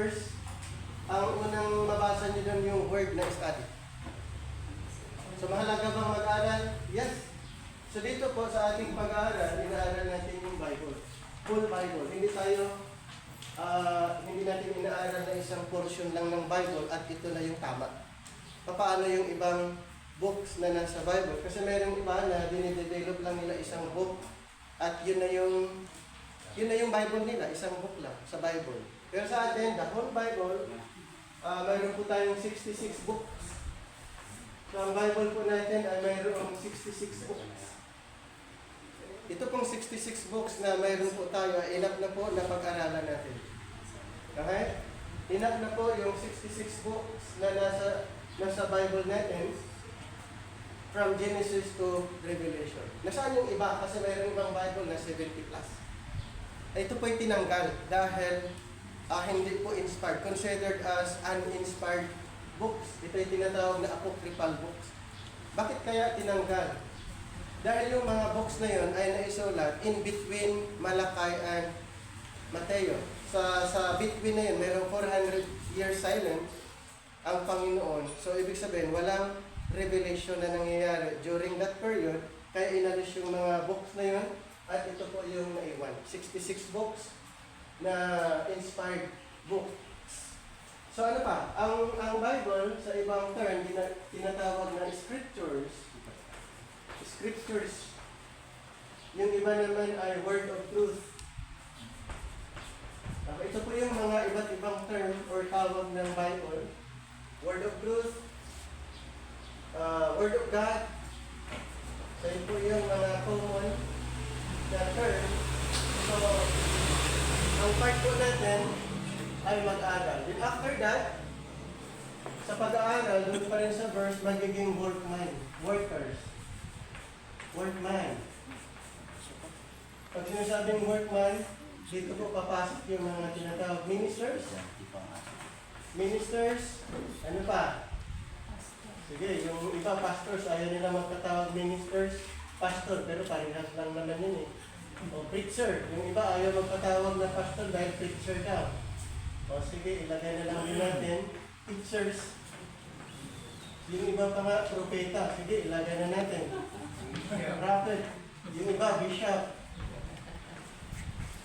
verse, ang unang mabasa niyo doon yung word na study. So mahalaga bang mag-aral? Yes. So dito po sa ating pag-aaral, inaaral natin yung Bible. Full Bible. Hindi natin inaaral na isang portion lang ng Bible at ito na yung tama. Paano yung ibang books na nasa Bible? Kasi mayroong iba na dinidevelop lang nila isang book at yun na yung Bible nila, isang book lang sa Bible. Pero sa atin, the whole Bible, mayroon po tayong 66 books. So ang Bible po natin ay mayroong 66 books. Ito pong 66 books na mayroon po tayo, enough na po na pag-aralan natin. Okay? Enough na po yung 66 books na nasa Bible natin from Genesis to Revelation. Nasaan yung iba? Kasi mayroong ibang Bible na 70 plus. Ito po yung tinanggal dahil hindi po inspired. Considered as uninspired books. Ito yung tinatawag na apocryphal books. Bakit kaya tinanggal? Dahil yung mga books na yun ay naisulat in between Malakay and Mateo. Sa between na yun, mayroong 400 years silent ang Panginoon. So, ibig sabihin, walang revelation na nangyayari during that period. Kaya inalis yung mga books na yun. At ito po yung naiwan. 66 books na inspired books. So, ano pa? Ang Bible, sa ibang term, tinatawag na scriptures. Scriptures. Yung iba naman ay word of truth. Ito po yung mga iba't ibang term or tawag ng Bible. Word of truth, Word of God. So yun po yung mga common na term. So, ang part po natin ay mag-aaral. Then after that, sa pag-aaral, doon pa rin sa verse, magiging workman, workers. Workman. Pag sinasabing workman, dito po papasok yung mga tinatawag ministers. Ministers, ano pa? Sige, yung iba pastors, ayaw nila magkatawag ministers, pastor, pero parehas lang naman yun eh. O preacher, yung iba ayaw magkatawag na pastor dahil preacher ka. O sige, ilagay na lang din natin, teachers. Yung iba pa nga, propeta, sige, ilagay na natin. Prophet, yung iba, bishop.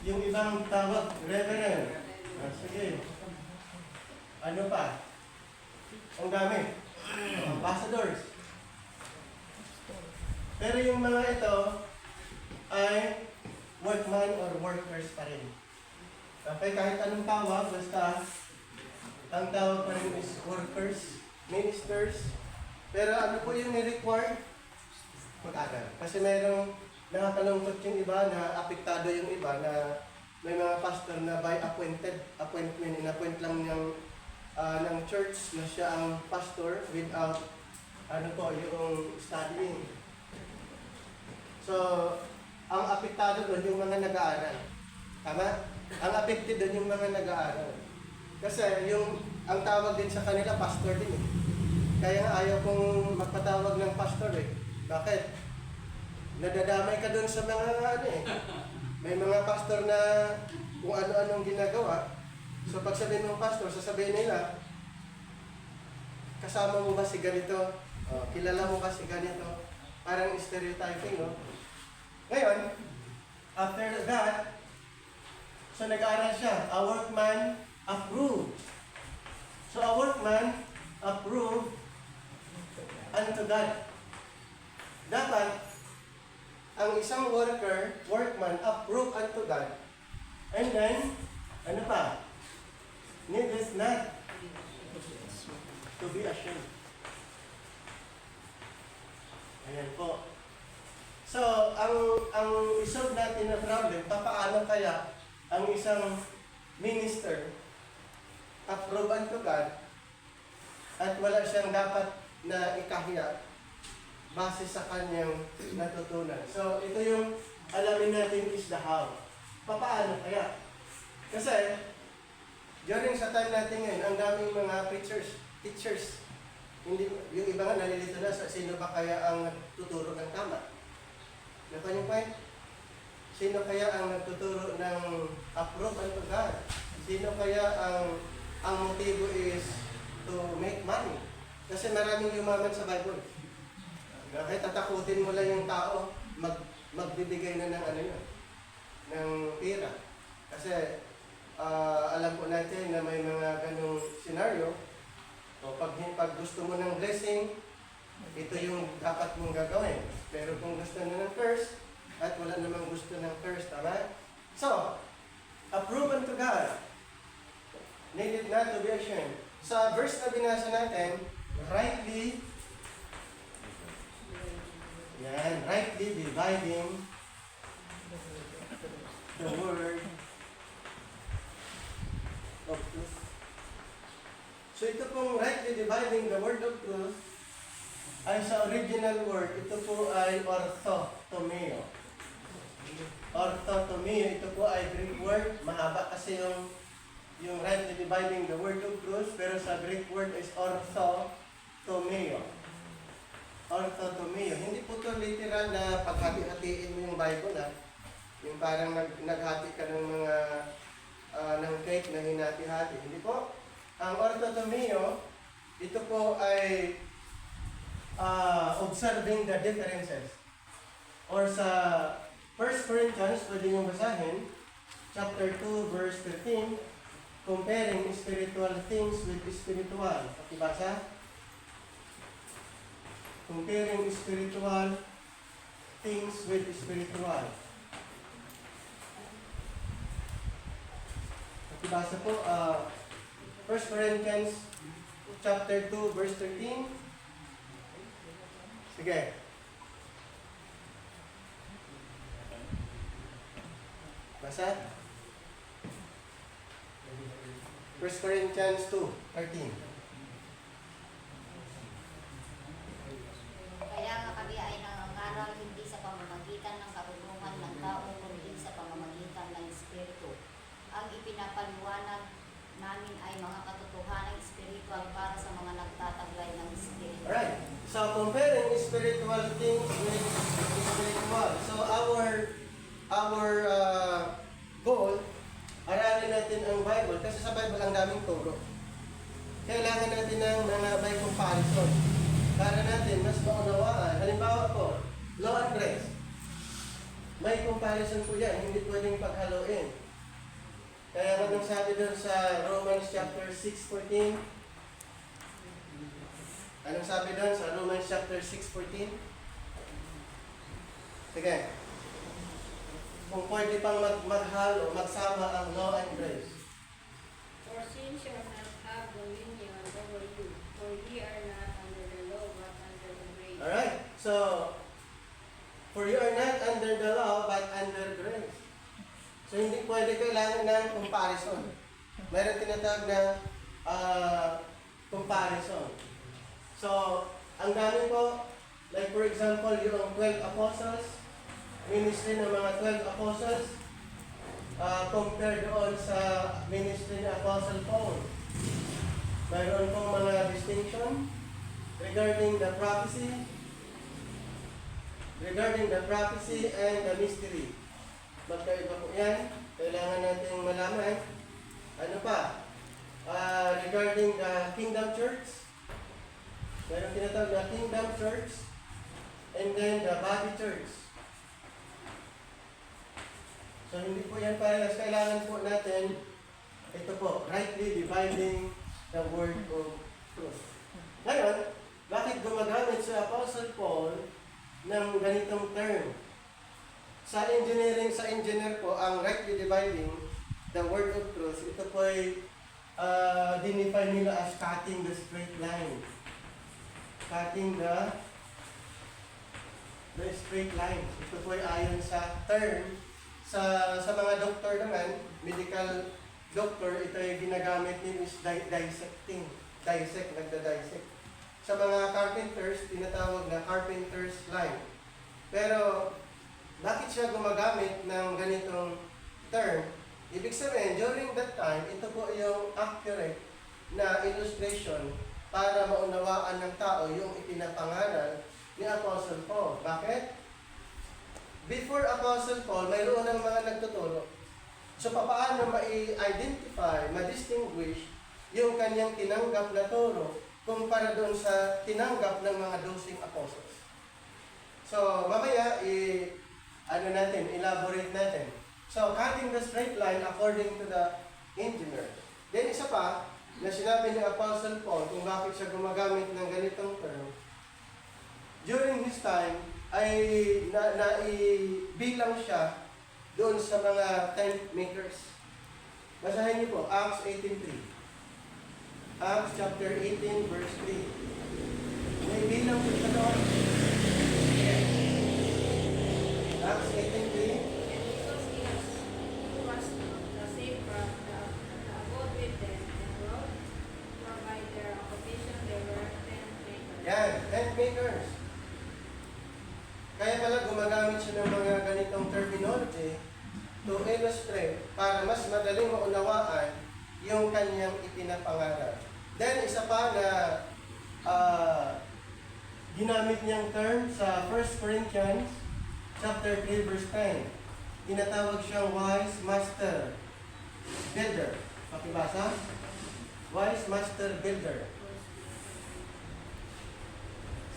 Yung ibang tawag, reverend. Sige. Ano pa? Ang dami. Ambassadors. Pero yung mga ito ay workman or workers pa rin. Okay, kahit anong tawag, basta ang tawag pa rin is workers, ministers. Pero ano po yung ni-require? Mag-aral. Kasi mayroong nakakalungkot yung iba na apektado yung iba na may mga pastor na by appointment, in-appoint lang ng church na siya ang pastor without yung studying. So, ang apektado doon yung mga nag-aaral. Tama? Ang affected doon yung mga nag-aaral. Kasi ang tawag din sa kanila, pastor din eh. Kaya nga ayaw kong magpatawag ng pastor eh. Bakit? Nadadamay ka doon sa mga may mga pastor na kung ano-anong ginagawa. So pag sabihin ng pastor, sasabihin nila, kasama mo ba si ganito? Kilala mo ba si ganito? Parang stereotyping, no? Ngayon, after that, so nag-aaral siya, a workman approved. So a workman approved unto God. Dapat, ang isang workman approved unto God. And then, ano pa? Needless not to be ashamed. Ayan po. So, ang isolve natin na problem, paano kaya ang isang minister approve unto God at wala siyang dapat na ikahiya base sa kanyang natutunan. So, ito yung alamin natin is the how. Paano kaya? Kasi, during sa time natin ngayon, ang daming mga teachers. Hindi, yung iba nga nalilito na sa sino ba kaya ang tuturo ng tama. Nakuha yung point? Sino kaya ang nagtuturo ng approve unto God? Sino kaya ang ang motibo is to make money. Kasi maraming yumaman sa Bible. Kahit tatakutin mo lang yung tao, magbibigay na ng ano yun, ng pera. Kasi alam po natin na may mga ganong scenario. O pag gusto mo ng blessing, ito yung dapat mong gagawin. Pero kung gusto mo ng curse, at wala namang gusto ng curse, tama? So, approval to God needed not to be ashamed. Sa verse na binasa natin, rightly dividing the word of truth. So ito pong rightly dividing the word of truth ay sa original word, ito po ay orthotomeo. Orthotomeo, ito po ay Greek word. Mahaba kasi yung rightly dividing the word of truth, pero sa Greek word is orthotomeo. Orthotomeo. Hindi po ito literal na paghati-hatiin mo yung Bible, ha? Yung parang naghati ka ng mga ng cake na hinati-hati. Hindi po. Ang orthotomeo, ito po ay observing the differences. Or sa 1 Corinthians, pwede nyo basahin, chapter 2, verse 13, comparing spiritual things with spiritual. Pakibasa? Comparing spiritual things with spiritual. Pakibasa po, 1 Corinthians chapter 2, verse 13. Sige. Basa? 1 Corinthians 2:13. Kaya nga kami ay nangangaral hindi sa pamamagitan ng karunungan ng tao, kundi sa pamamagitan ng Espiritu. Ang ipinapaliwanag namin ay mga katotohanang spiritual para sa mga nagtataglay ng Espiritu. Alright. So, comparing spiritual things with spiritual. So, our goal, aralin natin ang Bible kasi sa Bible ang daming turo. Kailangan natin ng mga by comparison para natin mas maunawaan. Halimbawa po, law and grace. May comparison po yan, hindi pwedeng paghaluin. Kaya anong sabi doon sa Romans chapter 6:14? Anong sabi doon sa Romans chapter 6:14? Sige. Kung pwede pang maghalo, magsama ang law and grace. For sin shall not have dominion over you, for ye are not under the law, but under the grace. Alright? So, for you are not under the law, but under grace. So, hindi pwede kailangan ng comparison. Mayroon tinatawag na comparison. So, ang dami po, like for example, yung 12 apostles, ministry ng mga 12 apostles, compared doon sa ministry ni Apostle Paul. Mayroon pong mga distinction regarding the prophecy and the mystery. Magkaiba po yan. Kailangan natin malaman. Ano pa? Regarding the kingdom church, mayroon tinatawag na kingdom church, and then the body church. So, hindi po yan parehas. Kailangan po natin, ito po, rightly dividing the word of truth. Ngayon, bakit gumagamit si Apostle Paul ng ganitong term? Sa engineer po, ang rightly dividing the word of truth, ito po ay dinefine nila as cutting the straight line. Cutting the straight line. Ito po ay ayon sa term. Sa mga doktor naman, medical doctor, ito ay ginagamit nila is dissecting. Nagda-dissect. Sa mga carpenters, tinatawag na carpenter's line. Pero, bakit siya gumagamit ng ganitong term? Ibig sabihin, during that time, ito po yung accurate na illustration para maunawaan ng tao yung ipinapangaral ni Apostle Paul. Bakit? Before Apostle Paul, mayroon ng mga nagtuturo. So, paano ma-identify, ma-distinguish yung kanyang tinanggap na turo kumpara doon sa tinanggap ng mga 12 apostles. So, mamaya, elaborate natin. So, cutting the straight line according to the engineer. Then, isa pa, na sinabi ni Apostle Paul kung bakit siya gumagamit ng ganitong term, during his time, ay naibilang siya doon sa mga tent makers. Basahin niyo po, Acts 18:3. Acts chapter 18, verse 3. Naibilang siya doon. Acts 18:3. And because he was the same from the abode with them and wrote, for by their occupation they were tent makers. Yan, tent makers. Kaya pala gumagamit siya ng mga ganitong terminology to illustrate para mas madaling maunawaan yung kanyang ipinapangaral. Then, isa pa na ginamit niyang term sa 1 Corinthians chapter 3, verse 10. Tinatawag siyang wise master builder. Pakibasa? Wise master builder.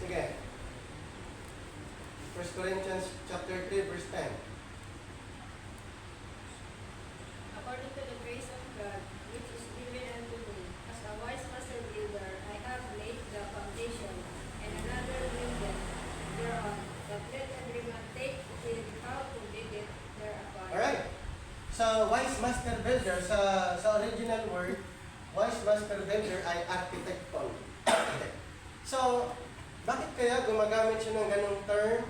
Sige. 1 Corinthians chapter 3, verse 10. According to the grace of God, which is given unto me, as a wise master builder, I have laid the foundation, and another will build thereon. But let every man take heed how to build it thereupon. Alright. So, wise master builder, sa original word, wise master builder ay architect. So, bakit kaya gumagamit siya ng ganong term,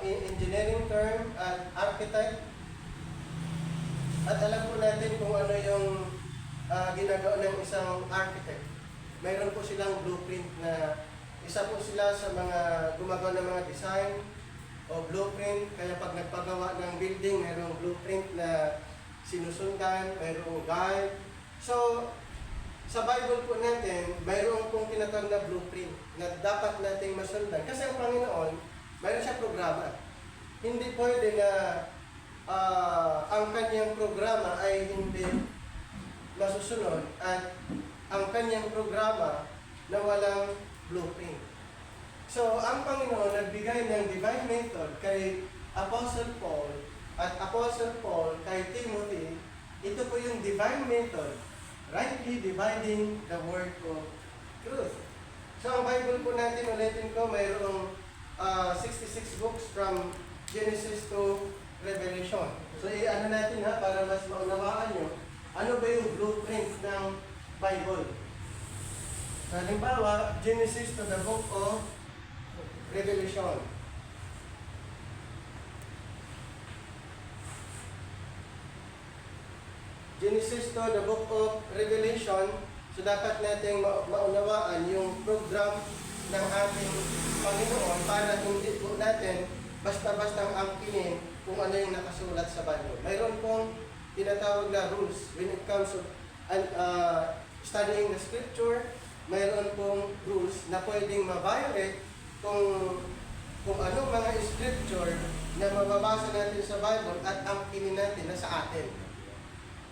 engineering term, at architect? At alam po natin kung ano yung ginagawa ng isang architect. Mayroon po silang blueprint na isa po sila sa mga gumagawa ng mga design o blueprint. Kaya pag nagpagawa ng building, mayroong blueprint na sinusundan, mayroong guide. So, sa Bible po natin, mayroong pong tinatawag na blueprint na dapat nating masundan. Kasi ang Panginoon, mayroon siya programa. Hindi pwede na ang kanyang programa ay hindi masusunod at ang kanyang programa na walang blueprint. So, ang Panginoon nagbigay ng divine method kay Apostle Paul at Apostle Paul kay Timothy. Ito po yung divine method, rightly dividing the word of truth. So, ang Bible po natin, ulitin ko, mayroong 66 books from Genesis to Revelation. So, ano natin ha, para mas maunawaan nyo, ano ba yung blueprint ng Bible? So, halimbawa, Genesis to the book of Revelation. Genesis to the book of Revelation, so dapat nating maunawaan yung program ng ating Panginoon para hindi po natin basta-bastang angkinin kung ano yung nakasulat sa Bible. Mayroon pong tinatawag na rules when it comes to studying the scripture. Mayroon pong rules na pwedeng ma-violate kung anong mga scripture na mababasa natin sa Bible at angkinin natin na sa atin.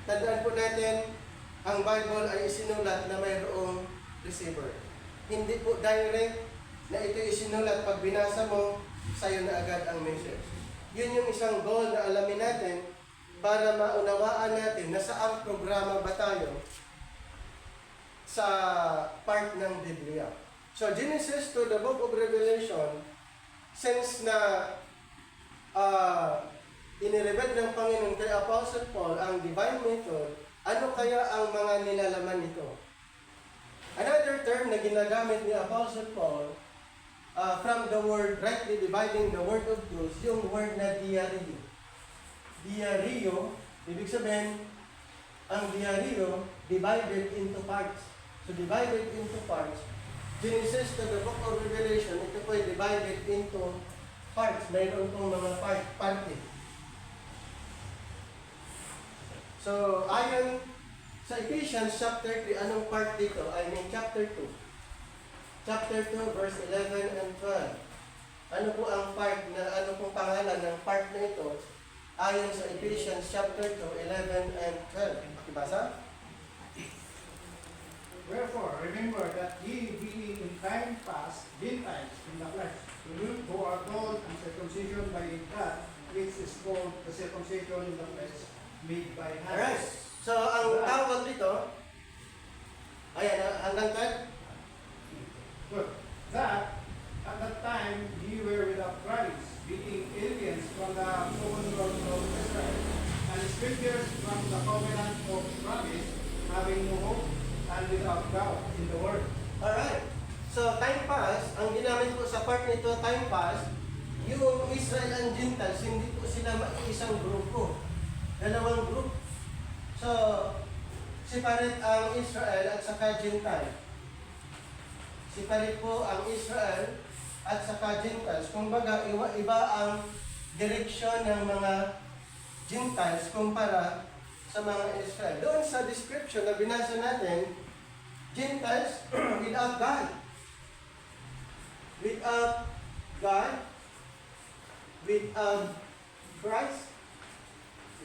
Tandaan po natin, ang Bible ay isinulat na mayroong receiver. Hindi po direct na ito isinulat pag binasa mo, sa'yo na agad ang message. Yun yung isang goal na alamin natin para maunawaan natin na saang programa ba tayo sa part ng Biblia. So, Genesis to the book of Revelation, since na inireveal ng Panginoon kay Apostle Paul ang divine method, ano kaya ang mga nilalaman nito? Another term na ginagamit ni Apostle Paul from the word rightly dividing the word of truth, yung word na diario. Diario, ibig sabihin, ang diario divided into parts. So divided into parts. Genesis to the book of Revelation, ito po ay divided into parts. Mayroon pong mga parte. So, ayon sa Ephesians chapter 3, anong part dito? I mean chapter 2. Chapter 2, verse 11 and 12. Ano po ang part na, ano pong pangalan ng part na ito? Ayon sa Ephesians chapter 2, 11 and 12. Pakibasa? Wherefore, remember that ye being in time past Gentiles in the flesh, who are called uncircumcision by God, which is called the circumcision in the flesh, made by Alright. hands. So, ang tawag dito, ayan, hanggang third. Good. That at that time ye were without Christ, being aliens from the commonwealth of Israel, and strangers from the covenant of promise, having no hope and without God in the world. Alright. So, time pass, ang ginamit po sa part nito, time pass, yung Israel and Gentiles, hindi po sila isang grupo. Dalawang group. So, separate ang Israel at saka Gentile. Separate po ang Israel at saka Gentiles. Kumbaga, iba ang direksyon ng mga Gentiles kumpara sa mga Israel. Doon sa description na binasa natin, Gentiles without God. Without God, without Christ,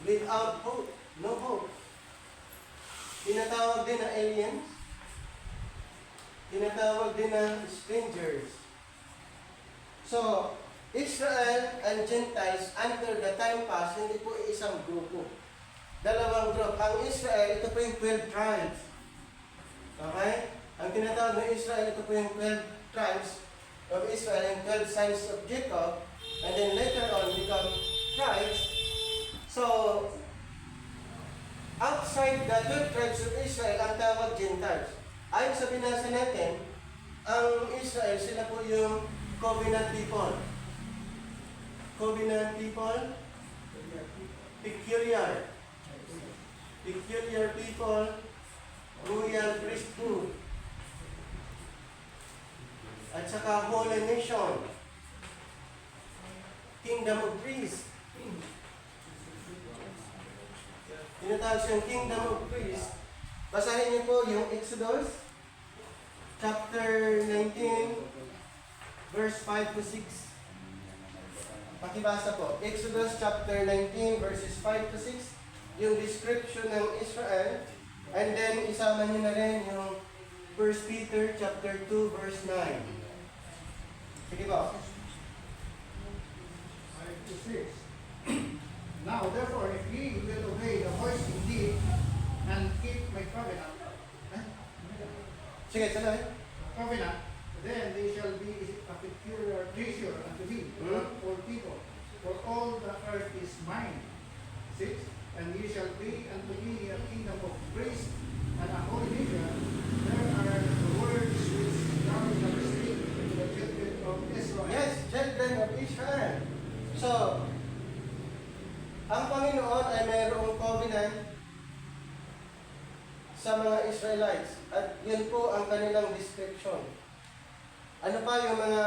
without hope, no hope. Tinatawag din na aliens, tinatawag din na strangers. So, Israel and Gentiles under the time pass, hindi po isang grupo. Dalawang group. Ang Israel, ito po yung 12 tribes. Okay? Ang tinatawag ng Israel, ito po yung 12 tribes of Israel and 12 sons of Jacob, and then later on become tribes. So, outside the 12 tribes of Israel, ang tawag Gentiles. Ayon sa binasa natin, ang Israel, sila po yung covenant people. Covenant people, peculiar. Peculiar people, royal priesthood. At saka holy nation. Kingdom of priests. Tinatawag siyang kingdom of priests. Basahin niyo po yung Exodus chapter 19 verse 5 to 6. Pakibasa po. Exodus chapter 19 verses 5 to 6. Yung description ng Israel. And then isama niyo na rin yung 1 Peter chapter 2 verse 9. Sige po. 5 to 6. Now, therefore, if ye will obey the voice indeed, and keep my covenant, Sige, tuloy. then they shall be a peculiar treasure unto me, for people, for all the earth is mine. 6. And ye shall be unto me a kingdom of priests and a holy nation. There are the words which thou shalt speak to the children of Israel. Yes, children of Israel. So, ang Panginoon ay mayroong covenant sa mga Israelites. At yun po ang kanilang description. Ano pa yung mga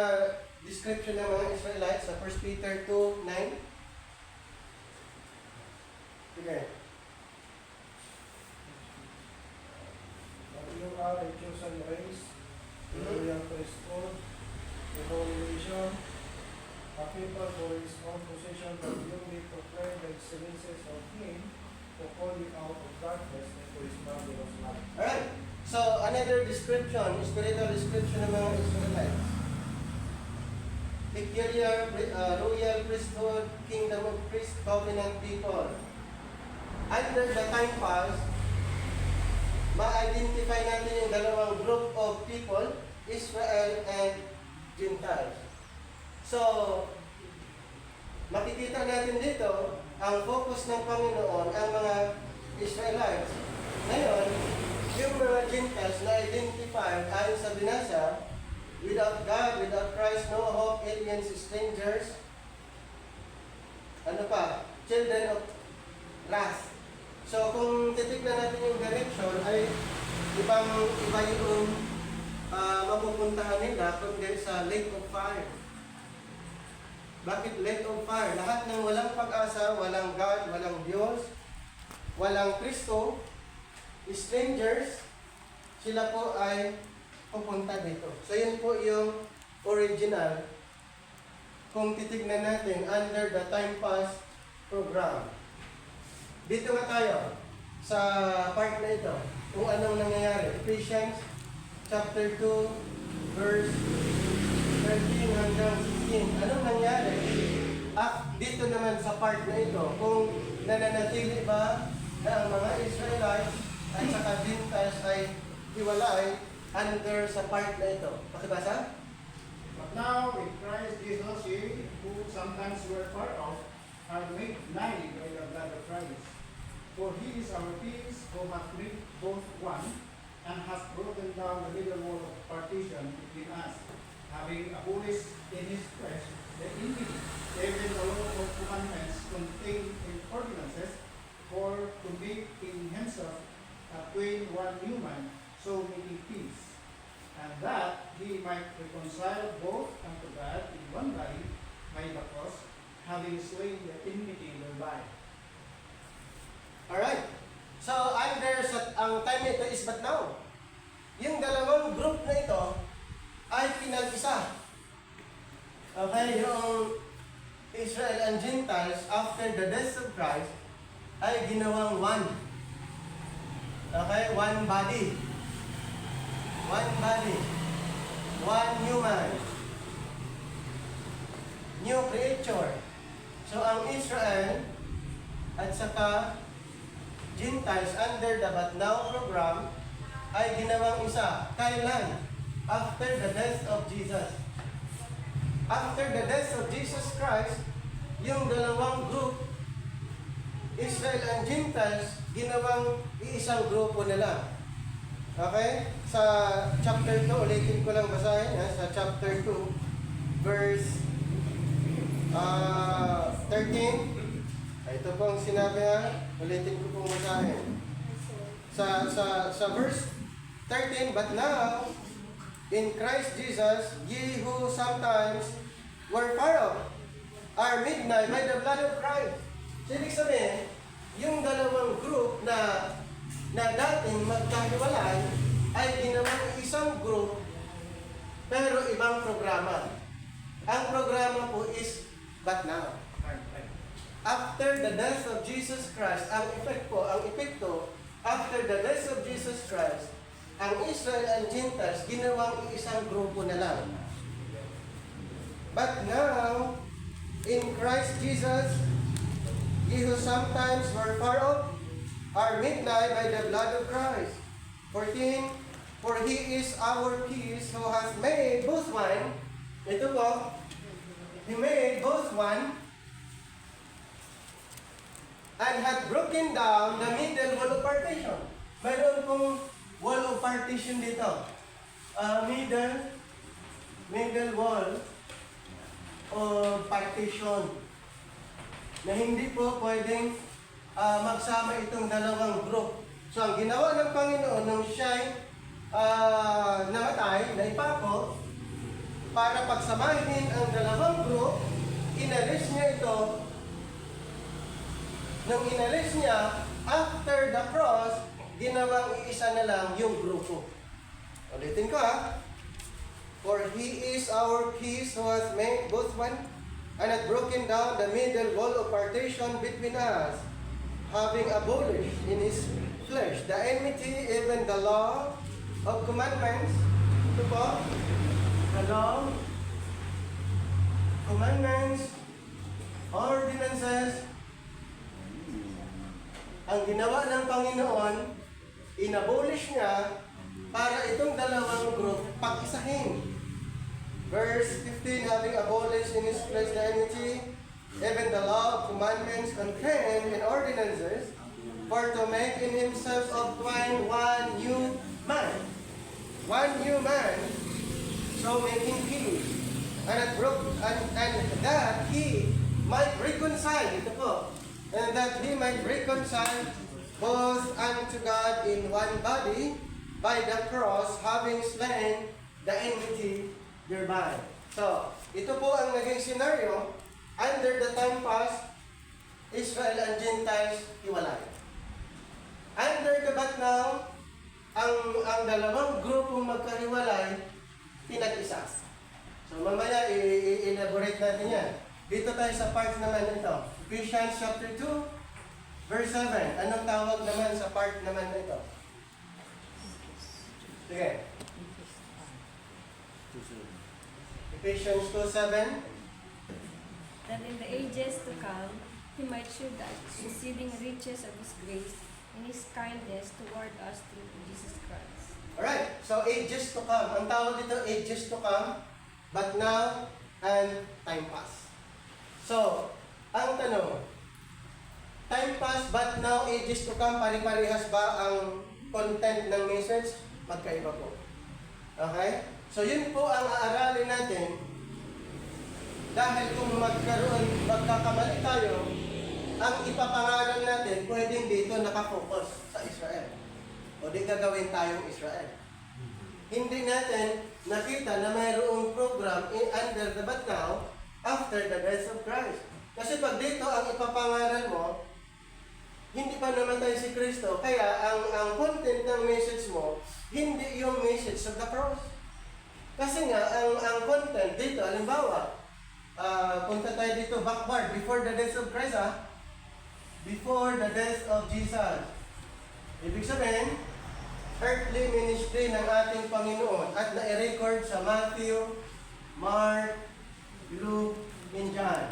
description ng mga Israelites sa 1 Peter 2:9? Sige. You are a chosen race, a royal priesthood, a holy nation, a people for his own possession, that you may proclaim the excellencies of him who called you out of darkness into his marvelous light. Alright. So, another description, spiritual description ng mga Israelites. Peculiar, royal priesthood, kingdom of priests, covenant people. Under the time pass, ma-identify natin yung dalawang group of people, Israel and Gentiles. So, makikita natin dito, ang focus ng Panginoon, ang mga Israelites. Ngayon, yung mga Gentiles na identified ayon sa binasa, without God, without Christ, no hope, aliens, strangers, ano pa? Children of wrath. So, kung titignan natin yung direction, ay iba yung mapupuntahan nila kundi sa lake of fire. Bakit lake of fire? Lahat ng walang pag-asa, walang God, walang Diyos, walang Kristo, strangers, sila po ay pupunta dito. So, yun po yung original kung titignan natin under the time pass program. Dito nga tayo sa part na ito, kung anong nangyayari. Ephesians chapter 2, verse 13 hanggang 16. Anong nangyari? Dito naman sa part na ito, kung nananatili ba na ang mga Israelites at saka Gentiles ay hiwalay under sa part na ito. Pakibasa? But now in Christ Jesus, ye who sometimes were far off, are made nigh by the blood of Christ. For he is our peace, who hath made both one, and hath broken down the middle wall of partition between us, having abolished in his flesh the enmity, even the law of commandments contained in ordinances, for to make in himself twain one new man, so making peace, and that he might reconcile both unto God in one body by the cross, having slain the enmity thereby. Alright. So, ang time nito is but now. Yung dalawang group na ito ay pinag-isa. Okay, yung Israel and Gentiles after the death of Christ ay ginawang one. Okay, one body. One body. One human. New creature. So, ang Israel at saka Gentiles under the But Now program ay ginawang isa. Kailan? After the death of Jesus. After the death of Jesus Christ, yung dalawang group, Israel and Gentiles, ginawang iisang grupo nila. Okay? Sa chapter 2, ulitin ko lang basahin. Sa chapter 2, verse 13. Ito pong sinabi ulitin ko pong basahin. Sa verse 13, but now, in Christ Jesus, ye who sometimes were far off, are made nigh by the blood of Christ. So, ibig sabihin, yung dalawang group na dating magkahiwalay ay ginawang isang group pero ibang programa. Ang programa po is but now. After the death of Jesus Christ, ang epekto, after the death of Jesus Christ, ang Israel and Gentiles ginawang isang grupo na lang. But now, in Christ Jesus, ye who sometimes were far off, are made nigh by the blood of Christ. 14, for he is our peace, who hath made both one. Ito po, he made both one, and had broken down the middle wall of partition. Mayroon pong wall of partition dito. Middle wall of partition. Na hindi po pwedeng magsama itong dalawang group. So ang ginawa ng Panginoon nung siya'y namatay, naipako, para pagsamahin ang dalawang group, inalis niya ito. Nung inalis niya, after the cross, ginawang iisa na lang yung grupo. Ulitin ko For he is our peace, who hath made both one, and hath broken down the middle wall of partition between us, having abolished in his flesh the enmity, even the law of commandments. Ito po, the law, commandments, ordinances. Ang ginawa ng Panginoon, inabolish niya para itong dalawang group pag-isahin. Verse 15, having abolished in his flesh the enmity, even the law of commandments contained in ordinances, for to make in himself of twain one new man. One new man, so making peace. And that he might reconcile, ito po, and that he might reconcile both unto God in one body by the cross, having slain the enmity thereby. So, ito po ang naging scenario. Under the time past, Israel and Gentiles hiwalay. Under the but now, ang dalawang grupong magkahiwalay, pinag-isa. So, mamaya i-elaborate natin yan. Dito tayo sa part naman nito. Ephesians chapter 2, verse 7. Anong tawag naman sa part naman nito? Sige. Ephesians 2:7. That in the ages to come, he might show the exceeding riches of his grace and his kindness toward us through Jesus Christ. Alright, so ages to come. Ang tawag dito, ages to come, but now and time pass. So, ang tanong, time pass but now ages to come, pari-parihas ba ang content ng message? Magkaiba po. Okay? So, yun po ang aaralin natin. Dahil kung magkakamali tayo, ang ipapangaral natin, pwedeng dito nakafocus sa Israel. O di gagawin tayong Israel. Hindi natin nakita na mayroong program under the but now, after the death of Christ. Kasi pag dito ang ipapangaral mo, hindi pa namatay si Kristo, kaya ang content ng message mo, hindi yung message of the cross. Kasi nga, ang content dito, halimbawa, punta tayo dito backward, before the death of Christ, before the death of Jesus. Ibig sabihin, earthly ministry ng ating Panginoon at na-record sa Matthew, Mark, Luke, and John.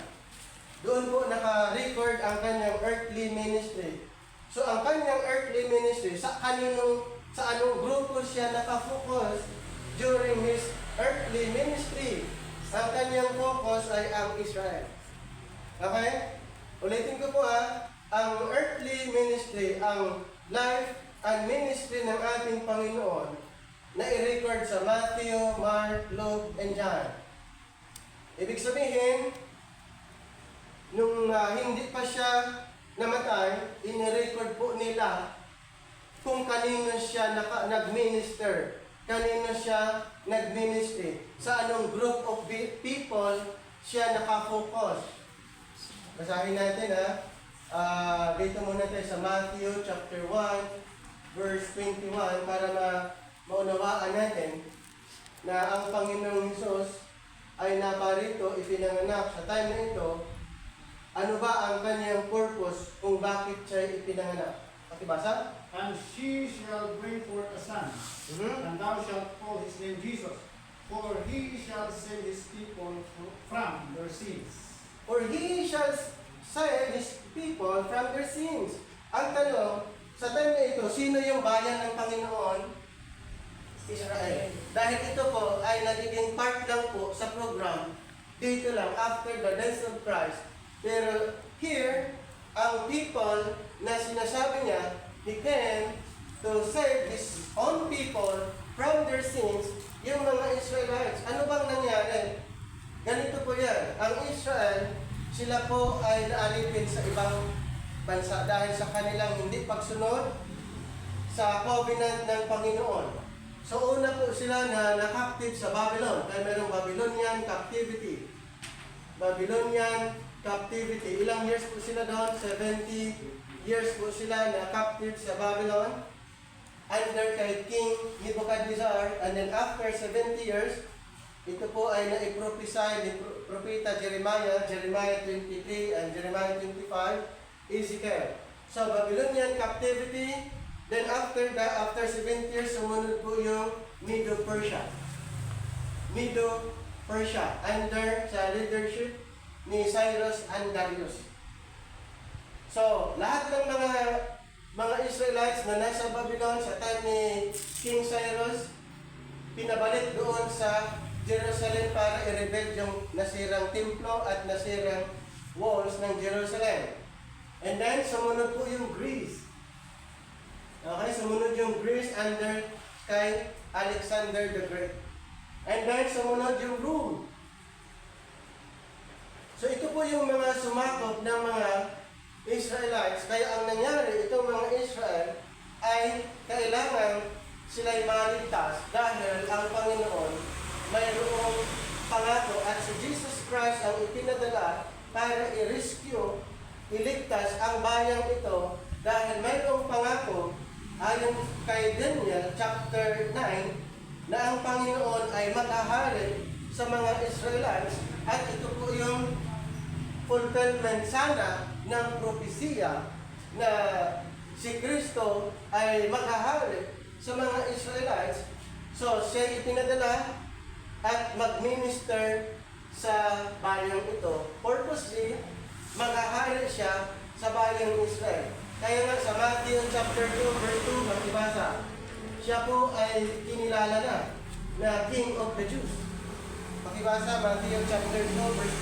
Doon po naka-record ang kanyang earthly ministry. So ang kanyang earthly ministry, sa anong grupo siya nakafocus during his earthly ministry? Ang kanyang focus ay ang Israel. Okay? Ulitin ko po ang earthly ministry, ang life and ministry ng ating Panginoon na i-record sa Matthew, Mark, Luke, and John. Ibig sabihin, nung hindi pa siya namatay, ini-record po nila kung kanino siya nag-minister, kanino siya nag-ministry, sa anong group of people siya nakafocus. Basahin natin dito muna tayo sa Matthew chapter 1, verse 21 para maunawaan natin na ang Panginoong Hesus ay naparito, ipinanganak sa time na ito. Ano ba ang kanyang purpose kung bakit siya ipinanganak? Pakibasa? And she shall bring forth a son, and thou shalt call his name Jesus, for he shall save his people from their sins. For he shall save his people from their sins. Ang tanong, sa time na ito, sino yung bayan ng Panginoon? Israel. Dahil ito po ay nagiging part lang po sa program dito lang after the death of Christ. Pero here, ang people na sinasabi niya, he came to save his own people from their sins, yung mga Israelites. Ano bang nangyari? Ganito po yan. Ang Israel, sila po ay naalipin sa ibang bansa dahil sa kanilang hindi pagsunod sa covenant ng Panginoon. So una po sila na na-captive sa Babylon. Kaya mayroong Babylonian captivity. Babylonian captivity. Ilang years po sila doon? 70 years po sila na-captive sa Babylon under kay King Nebuchadnezzar. And then after 70 years, ito po ay na-prophesy ni Propeta Jeremiah, Jeremiah 23 and Jeremiah 25, Ezekiel. So, Babylonian captivity, then after 7 years, sumunod po yung Medo-Persia. Medo-Persia, under sa leadership ni Cyrus and Darius. So, lahat ng mga Israelites na nasa Babylon sa time ni King Cyrus, pinabalik doon sa Jerusalem para i-rebuild yung nasirang templo at nasirang walls ng Jerusalem. And then, sumunod po yung Greece. Okay, sumunod yung Greece under kay Alexander the Great. And then, sumunod yung Rome. So, ito po yung mga sumakop ng mga Israelites. Kaya ang nangyari, itong mga Israel ay kailangan sila'y maligtas dahil ang Panginoon mayroong pangako at si Jesus Christ ang ipinadala para i-rescue, iligtas ang bayang ito dahil mayroong pangako ayon kay Daniel chapter 9 na ang Panginoon ay maghahari sa mga Israelites at ito po yung fulfillment sana ng propesiya na si Kristo ay maghahari sa mga Israelites. So siya ipinadala at mag-minister sa bayang ito. Purposely, maghahari siya sa bayang Israel. Kaya nga sa Matthew chapter 2 verse 2, magbasa, siya po ay kinilala na King of the Jews. Pakibasa, Matthew chapter 2 verse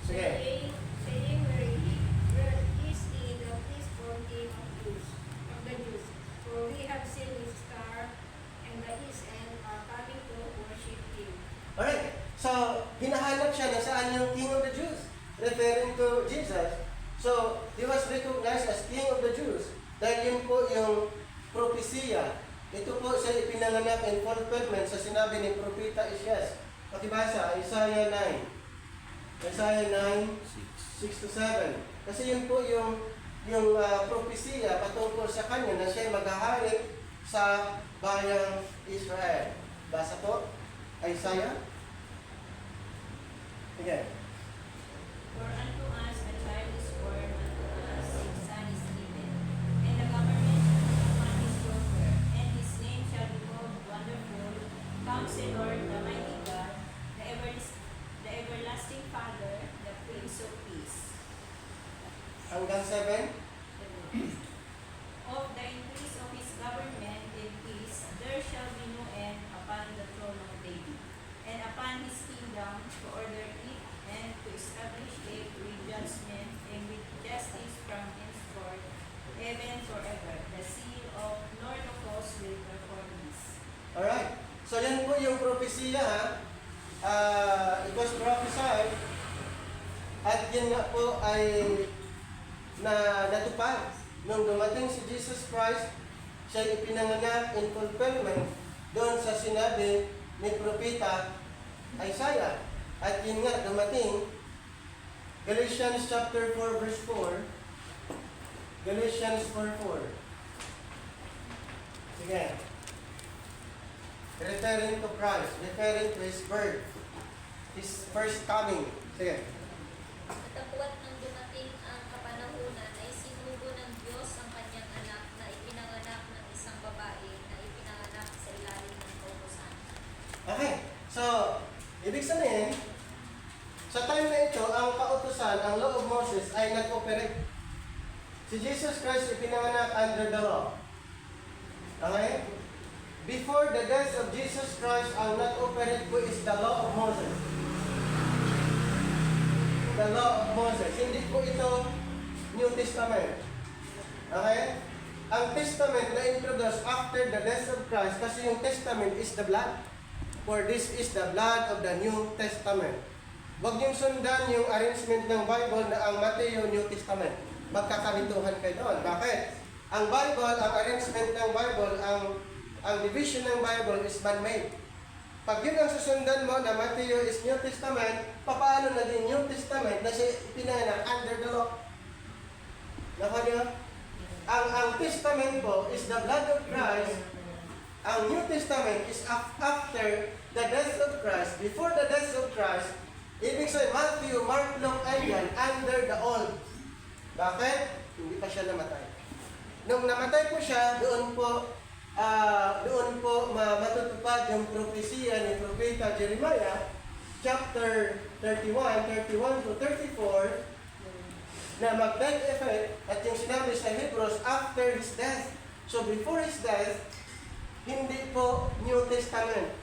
2. Sige. Saying, where is he that is born King of the Jews? For we have seen his star, and the east end are coming to worship him. Alright, so hinahanap siya na saan yung King of the Jews, referring to Jesus. So, he was recognized as King of the Jews dahil yun po yung propesya. Ito po siya ipinanganak in fulfillment sa sinabi ni Propeta Isaias. Pakibasa, Isaiah 9. Isaiah 9, 6-7. Kasi yun po yung propesya patungkol sa kanya na siya maghahari sa bayang Israel. Basa po, Isaiah. Again. For unto us a child is born, unto us a son is given, and the government upon his shoulder, and his name shall be called Wonderful, Counselor, the Mighty God, the Everlasting Father, the Prince of Peace. Hanggang 7. Of the increase of his government and peace, there shall be no end upon the throne of David, and upon his kingdom to order it and to establish it with judgment and with justice from henceforth, even forever. The seal of Lord of hosts will perform this. Alright. So yan po yung propesya ha. It was prophesied at yun nga po ay natupad. Nung dumating si Jesus Christ, siya ipinanganak in fulfillment doon sa sinabi ni Propeta Isaiah. At yun nga, dumating, Galatians chapter 4 verse 4. Galatians 4:4. Sige. Referring to Christ, referring to His birth, His first coming. Sige. Natapwat nang dumating ang kapanahunan ay sinugo ng Diyos ang kanyang anak na ipinanganak ng isang babae na ipinanganak sa ilalim ng kautusan. Okay. So, ibig sabihin, sa time na ito, ang kautusan, ang law of Moses ay nag-operate. Si Jesus Christ ipinanganak under the law. Okay? Before the death of Jesus Christ, ang nag-operate po is the law of Moses. The law of Moses. Hindi po ito New Testament. Okay? Ang Testament na introduced after the death of Christ, kasi yung Testament is the blood. For this is the blood of the New Testament. Huwag niyong sundan yung arrangement ng Bible na ang Mateo New Testament. Magkakalituhan kayo doon. Bakit? Ang Bible, ang arrangement ng Bible, ang division ng Bible is man-made. Pag yun ang susundan mo na Mateo is New Testament, paano naging New Testament na siya ipinanganak under the law? Nakuha niyo? Ang Testament po is the blood of Christ. Ang New Testament is after the death of Christ, before the death of Christ. Ibig sabihin, Matthew, Mark, Luke, ay yan, under the old. Bakit? Hindi pa siya namatay. Nung namatay po siya, doon po matutupad yung propesya ni Propeta Jeremiah, chapter 31 to 34, na mag-take effect at yung sinabi sa Hebrews after his death. So before his death, hindi po New Testament.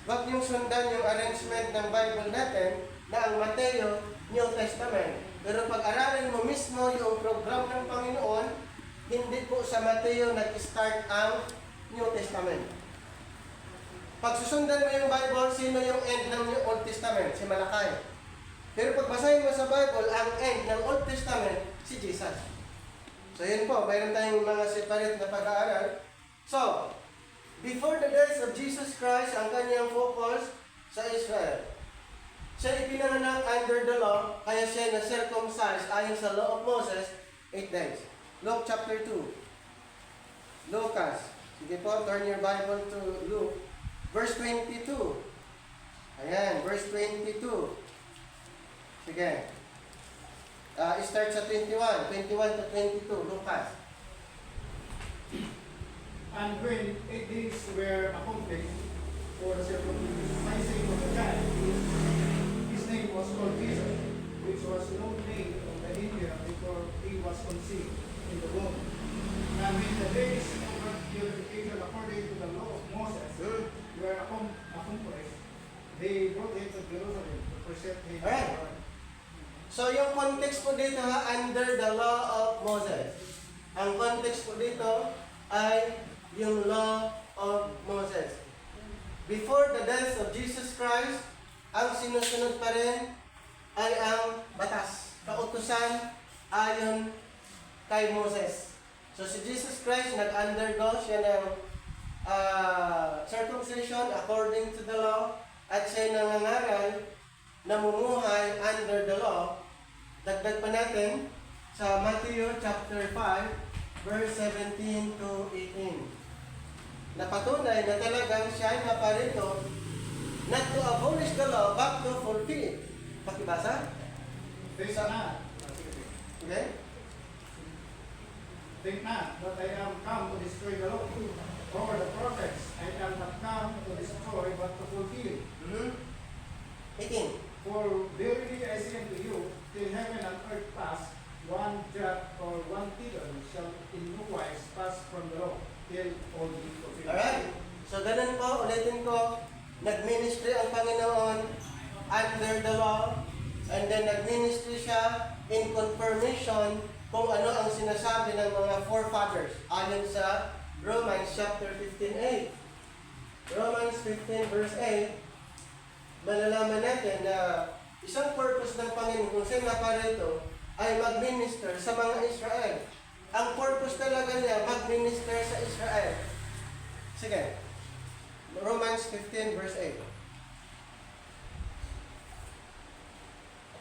Huwag niyong sundan yung arrangement ng Bible natin na ang Mateo, New Testament. Pero pag-aralin mo mismo yung program ng Panginoon, hindi po sa Mateo nag-start ang New Testament. Pag susundan mo yung Bible, sino yung end ng Old Testament? Si Malakay. Pero pag basahin mo sa Bible, ang end ng Old Testament, si Jesus. So yun po, mayroon tayong mga separate na pag-aaral. So, before the death of Jesus Christ, ang kanyang focus sa Israel. Siya ipinanganak under the law, kaya siya na-circumcised ayon sa law of Moses, 8 days. Luke chapter 2. Lucas. Sige po, turn your Bible to Luke. Verse 22. Ayan, verse 22. Sige. Start sa 21 to 22, Lucas. And when 8 days were accomplished for the circumcision of the child, his name was called Jesus, which was no name of the Indian before he was conceived in the womb. And when the days of purification according to the law of Moses were accomplished, they brought him to Jerusalem to present him to Alright. God. So yung context po dito ha, under the law of Moses. Ang context po dito ay yung law of Moses. Before the death of Jesus Christ, ang sinusunod pa rin ay ang batas, kautusan ayon kay Moses. So si Jesus Christ nag-undergo siya ng circumcision according to the law at siya nangangaral namumuhay under the law. Dagdag pa natin sa Matthew chapter 5 verse 17 to 18. Napatunay na talagang siya ay naparito not to abolish the law but to fulfill it. Pakibasa? Think not, Okay? think not that I am come to destroy the law or the prophets. I am not come to destroy but to fulfill. 18. For verily I say unto you, till heaven and earth pass, one jot or one tittle shall in no wise pass from the law, till all be fulfilled. Alright? So ganun po, ulitin ko, nag-ministry ang Panginoon under the law, and then nag-ministry siya in confirmation kung ano ang sinasabi ng mga forefathers ayon sa Romans chapter 15:8. Romans 15 verse 8, malalaman natin na isang purpose ng Panginoon kung siya naparito ay mag-minister sa mga Israel. Ang purpose talaga niya, mag-minister sa Israel. Sige. Romans 15 verse 8.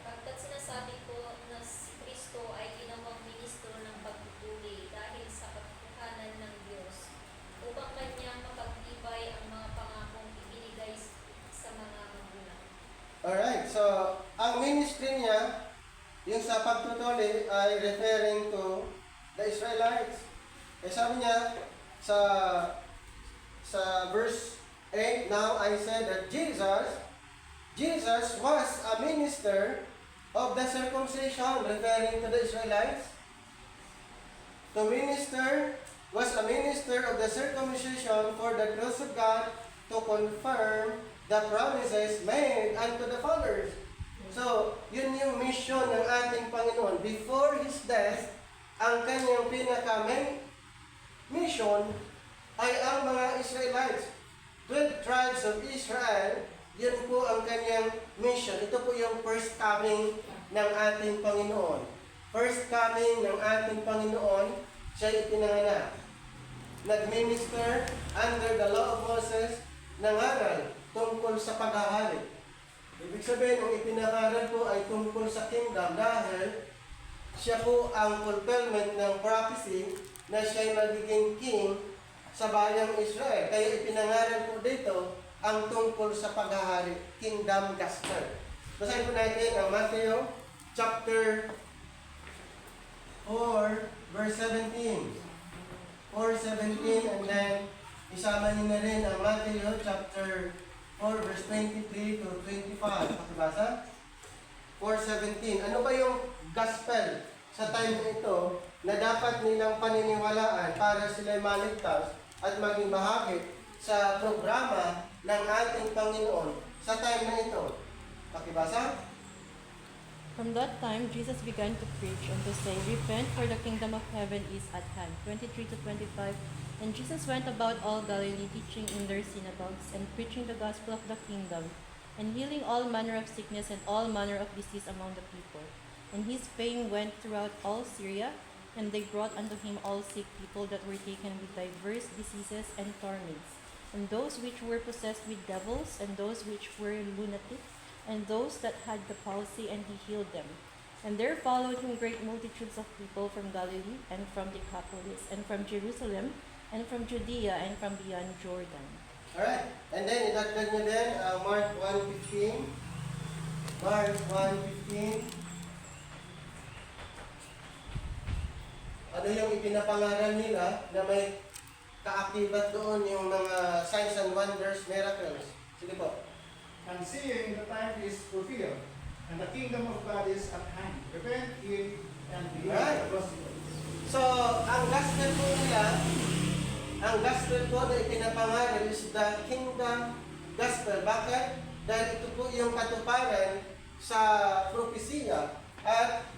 Pagkat sinasabi ko na si Kristo ay ginawang ministro ng pagpupuli dahil sa katotohanan ng Diyos, upang kanyang mapagtibay ang mga pangakong ibinigay sa mga magulang. Alright, so ang ministry niya, yung sa pagtutuli ay referring to the Israelites. Eh sabi niya sa verse 8, now I said that Jesus was a minister of the circumcision, referring to the Israelites. To minister was a minister of the circumcision for the grace of God to confirm the promises made unto the fathers. So, yun yung mission ng ating Panginoon. Before His death, ang kanyang pinaka-main mission ay ang mga Israelites. 12 tribes of Israel, yun po ang kanyang mission. Ito po yung first coming ng ating Panginoon. First coming ng ating Panginoon, siya ipinanganak. Nag-minister under the law of Moses, nangaral tungkol sa paghahari. Ibig sabihin, ang ipinangaral po ay tungkol sa kingdom dahil siya po ang fulfillment ng prophecy na siya ay magiging king sa bayang Israel. Kaya ipinangaral po dito ang tungkol sa paghahari, kingdom gospel. Basahin po natin ang Matthew chapter 4 verse 17. 4:17 and then isama niyo na rin ang Matthew chapter 4 verse 23 to 25. Pakibasa? 4:17. Ano ba yung gospel sa time na ito na dapat nilang paniniwalaan para sila maligtas at maging bahagi sa programa ng ating Panginoon sa time na ito? Pakibasa? From that time, Jesus began to preach and to say, repent, for the kingdom of heaven is at hand. 23 to 25. And Jesus went about all Galilee, teaching in their synagogues, and preaching the gospel of the kingdom, and healing all manner of sickness and all manner of disease among the people. And his fame went throughout all Syria, and they brought unto him all sick people that were taken with diverse diseases and torments, and those which were possessed with devils, and those which were lunatics, and those that had the palsy, and he healed them. And there followed him great multitudes of people from Galilee, and from Decapolis, and from Jerusalem, and from Judea, and from beyond Jordan. Alright. And then, idagdag nyo din Mark 1:15. Mark 1:15. Ano yung ipinapangaral nila na may kaakibat doon yung mga signs and wonders, miracles. Sige po. And seeing the time is fulfilled, and the kingdom of God is at hand. Repent ye and believe Right. the gospel. So, ang gospel po nila, ang gospel po na ipinapangaral is the kingdom gospel. Bakit? Dahil ito po yung katuparan sa propesya at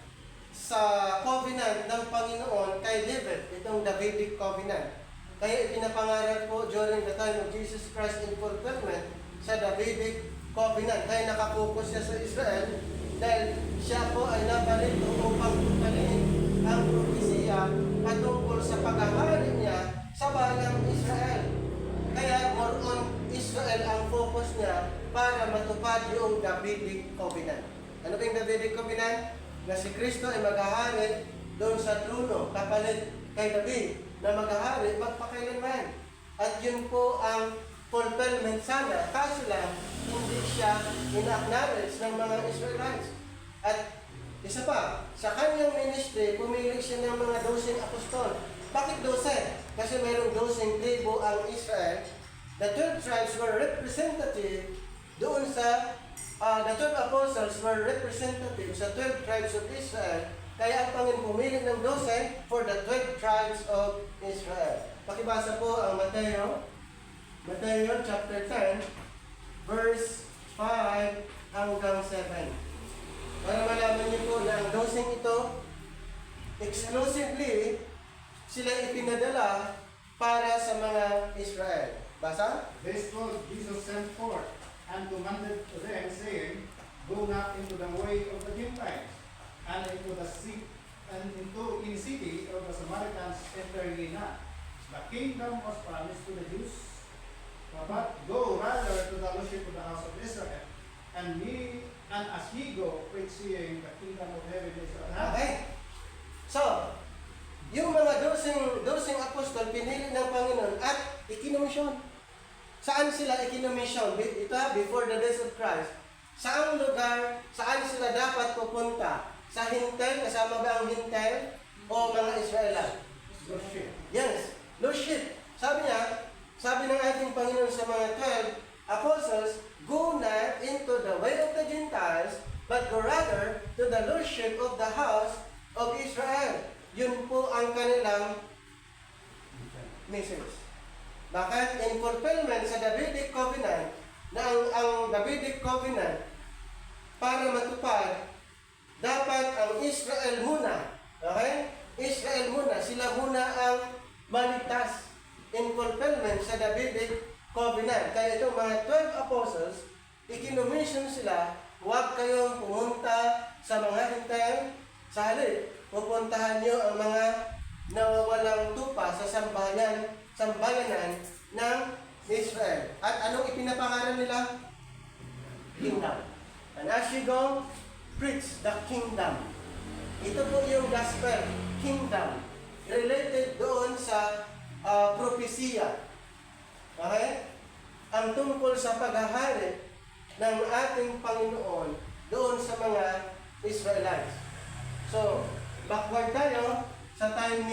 sa covenant ng Panginoon kay David, itong Davidic covenant. Kaya ipinapangaral po during the time of Jesus Christ in fulfillment sa Davidic covenant. Kaya nakapokus siya sa Israel dahil siya po ay naparito upang tuparin ang propesya patungkol sa paghahari niya sa bayang Israel. Kaya more on Israel ang focus niya para matupad yung Davidic covenant. Ano ba yung Davidic covenant? Na si Kristo ay maghahari doon sa trono kapalit kay David na maghahari magpakailanman. At yun po ang fulfillment sana. Kaso lang, hindi siya ina-acknowledge ng mga Israelites. At isa pa, sa kanyang ministry, pumili siya ng mga 12 apostol. Bakit 12? Kasi mayroong 12 tribo ang Israel. The 12 tribes were representative doon sa the 12 apostles were representative sa 12 tribes of Israel. Kaya ang Panginoon pumili ng 12 for the 12 tribes of Israel. Pakibasa po ang Mateo chapter 10, verse 5 hanggang 7. Para malaman niyo po na ang 12 ito, exclusively, sila ipinadala para sa mga Israel. Basa? This was Jesus sent forth, and commanded them, saying, Go not into the way of the Gentiles, and into the city, and into in city of the Samaritans enter ye not. The kingdom was promised to the Jews, but go rather to the worship of the house of Israel. And as ye go, preach ye the kingdom of heaven is at hand. Okay. So, yung mga 12 apostol pinili ng Panginoon at ikinomisyon. Saan sila ikinomisyon? Ito, before the days of Christ. Saang lugar, saan sila dapat pupunta? Sa Hintel, kasama ba ang Hintel? O mga Israelite? Worship. Yes, lordship. Sabi ng ating Panginoon sa mga 12 apostles, go not into the way of the Gentiles, but go rather to the lordship of the house of Israel. Yun po ang kanilang message. Bakit? In fulfillment sa Davidic covenant, na ang Davidic covenant, para matupad, dapat ang Israel muna. Okay? Israel muna. Sila muna ang maligtas in fulfillment sa Davidic covenant. Kaya itong mga 12 apostles, ikinomission sila, huwag kayong pumunta sa mga hintayan. Sa halip, pupuntahan nyo ang mga nawawalang tupa sa sambayanan ng Israel. At anong ipinapangalan nila? Kingdom. And as you go, preach the kingdom. Ito po yung gospel, kingdom. Related doon sa propesya. Okay? Ang tungkol sa paghahari ng ating Panginoon doon sa mga Israelites. So, backward tayo sa time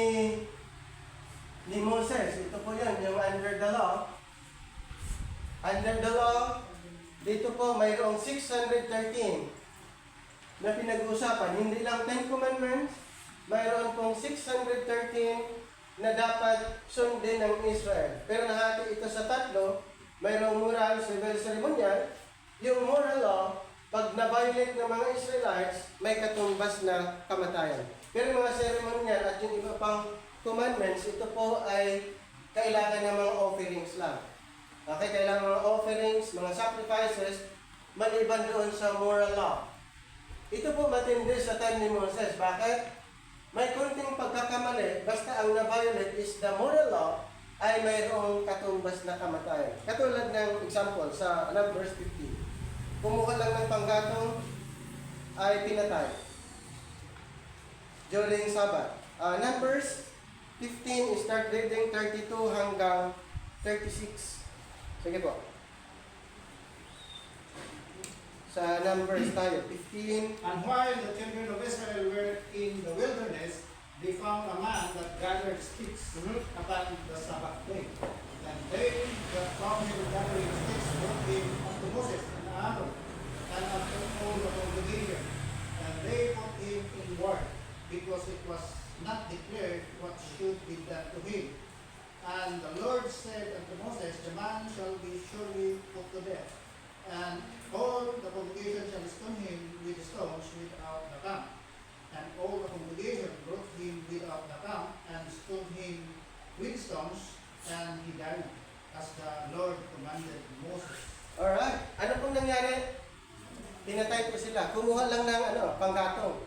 ni Moses. Ito po yun, yung under the law. Under the law, dito po mayroong 613 na pinag-uusapan. Hindi lang 10 commandments, mayroon pong 613 na dapat sundin ng Israel. Pero nahati ito sa tatlo, mayroong moral, civil, ceremonial. Yung moral law, pag na-violate ng mga Israelites, may katumbas na kamatayan. Pero yung mga ceremonial at yung iba pang commandments, ito po ay kailangan ng mga offerings lang. Okay, kailangan mga offerings, mga sacrifices, maliban doon sa moral law. Ito po matindi sa time ni Moses. Bakit? May konting pagkakamali, basta ang na-violate is the moral law, ay mayroong katumbas na kamatayan. Katulad ng example sa Numbers 15. Kumuha lang ng panggatong ay pinatay during Sabbath. Numbers 15, start reading 32 hanggang 36. Sige po. Sa Numbers tayo, 15. And while the children of Israel were in the wilderness, they found a man that gathered sticks upon the Sabbath day. And they that found him gathering sticks brought him unto Moses and Aaron, and unto all the congregation. And they put him in ward, because it was not declared what should be done to him. And the Lord said unto Moses, the man shall be surely put to death, and all the congregation shall stone him with stones without the camp. And all the congregation brought him without the camp, and stoned him with stones, and he died, as the Lord commanded Moses. Alright. Ano pong nangyari? Pinatay po sila. Kumuha lang ng panggatong.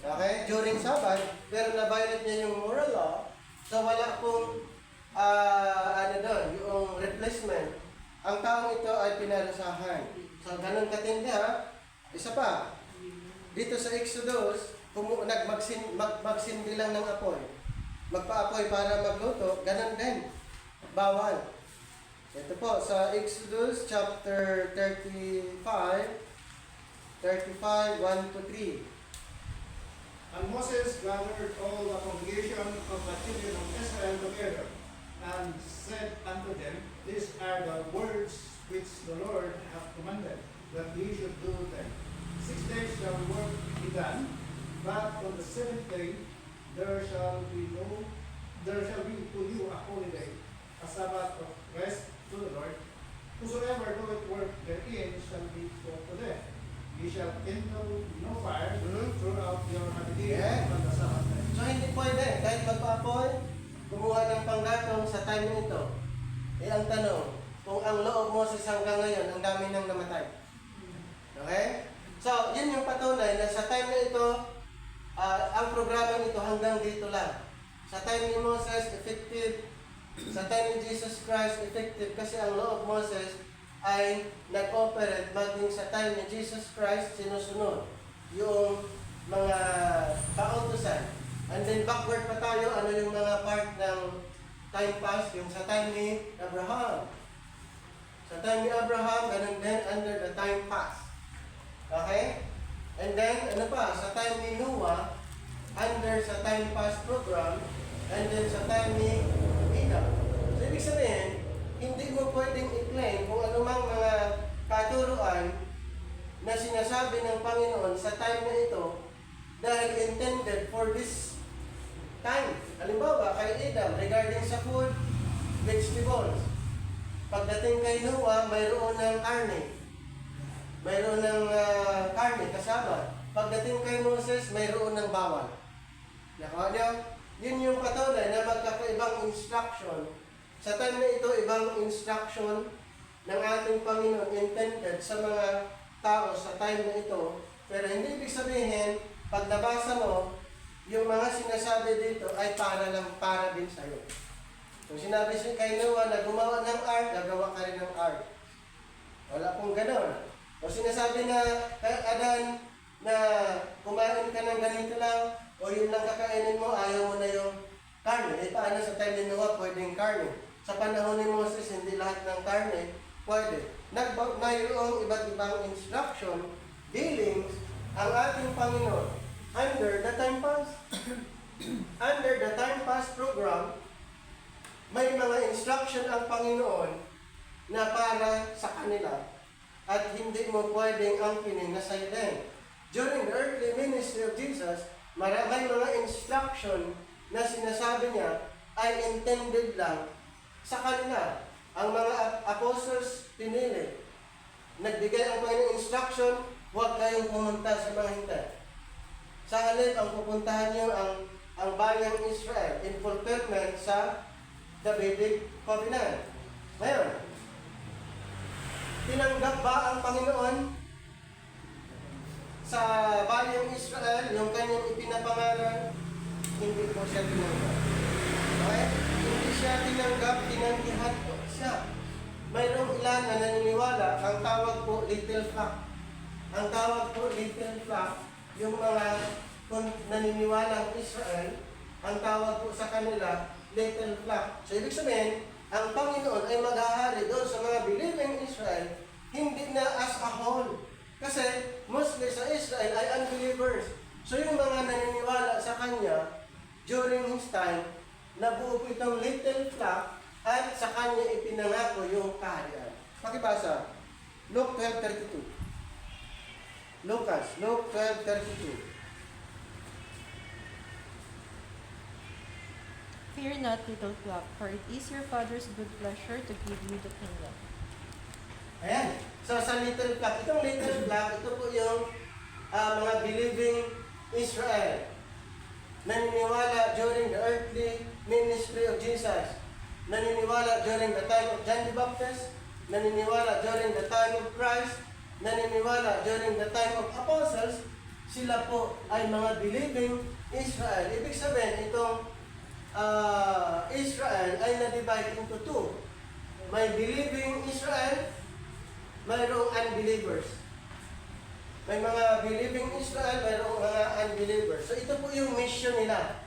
Okay? During Sabbath, pero na-violate niya yung moral law, so wala pong yung replacement. Ang taong ito ay pinarusahan. So, ganun katindi ha. Isa pa, dito sa Exodus, magsindi lang ng apoy. Magpa-apoy para magluto, ganun din. Bawal. Ito po, sa Exodus chapter 35, 1 to 3. And Moses gathered all the congregation of the children of Israel together, and said unto them, these are the words which the Lord hath commanded, that ye should do them. 6 days shall work be done, but on the 7th day there shall be to you a holy day, a Sabbath of rest to the Lord. Whosoever doeth work therein shall be put to death. Ye shall kindle no fire throughout your habitation on the Sabbath day. So, hindi pwede. Kahit magpa-apoy, kumuha ng panggatong sa time na ito. Ang tanong, kung ang loob Moses hanggang ngayon, ang dami nang namatay. Okay? So, yun yung patunay na sa time na ito, ang programa nito hanggang dito lang. Sa time ni Moses, effective. Sa time ni Jesus Christ, effective. Kasi ang loob Moses ay nag-operate maging sa time ni Jesus Christ, sinusunod yung mga kautusan. And then backward pa tayo, ano yung mga part ng time past, yung sa time ni Abraham. Sa time ni Abraham, ganun din under the time past. Okay? And then, ano pa, sa time ni Noah, under sa time past program, and then sa time ni Adam. So, ibig sabihin, hindi mo pwedeng i-claim kung anumang mga katuruan na sinasabi ng Panginoon sa time na ito dahil intended for this time. Halimbawa, kay Adam, regarding sa food, vegetables. Pagdating kay Noah, mayroon ng karne. Mayroon ng karne kasama. Pagdating kay Moses, mayroon ng bawal. Nakuha niyo? Yun yung patunay na magkakaibang instruction. Sa time na ito, ibang instruction ng ating Panginoon intended sa mga tao sa time na ito. Pero hindi ibig sabihin, pag nabasa mo, yung mga sinasabi dito ay para din sa'yo. Kung sinabi siya kay Noah na gumawa ng ark, gagawa ka rin ng ark. Wala pong gano'n. O sinasabi na kay Adan na kumain ka ng ganito lang, o yun lang kakainin mo, ayaw mo na yung karne. Eh paano sa time ni Noah pwedeng karne? Sa panahon ni Moses, hindi lahat ng karne pwede. Mayroong iba't ibang instruction, dealings, ang ating Panginoon under the time pass. Under the time pass program, may mga instruction ang Panginoon na para sa kanila at hindi mo pwedeng angkinin na sa'yo din. During the earthly ministry of Jesus, may mga instruction na sinasabi niya ay intended lang sa kanila. Ang mga apostles pinili. Nagbigay ang Panginoon instruction, huwag kayong pumunta sa mga hintay. Sa halip, ang pupuntahan niyo ang bayang Israel in fulfillment sa Davidic Covenant. Ngayon, tinanggap ba ang Panginoon sa bayang Israel yung kanyang ipinapangalan? Hindi po siya tinanggap. Okay? Hindi siya tinanggap, tinanggihan po siya. Mayroong ilan na naniniwala, ang tawag po little flock. Ang tawag po little flock, yung mga naniniwalang Israel, ang tawag po sa kanila, little flock. So, ibig sabihin, ang Panginoon ay maghahari doon sa mga believing Israel, hindi na as a whole. Kasi, mostly sa Israel ay unbelievers. So, yung mga naniniwala sa Kanya, during his time, nabuo po itong little flock at sa kanya ipinangako yung kaharian. Pakibasa, Luke 12:32. Luke 12:32. Fear not, little flock, for it is your Father's good pleasure to give you the kingdom. Ayan. So sa little flock, itong little flock, ito po yung mga believing Israel. Naniniwala during the earthly ministry of Jesus. Naniniwala during the time of John the Baptist. Naniniwala during the time of Christ. Naniniwala during the time of apostles. Sila po ay mga believing Israel. Ibig sabihin, itong Israel ay na-divide into two. May believing Israel, mayroong unbelievers. May mga believing Israel, mayroong mga unbelievers. So ito po yung mission nila.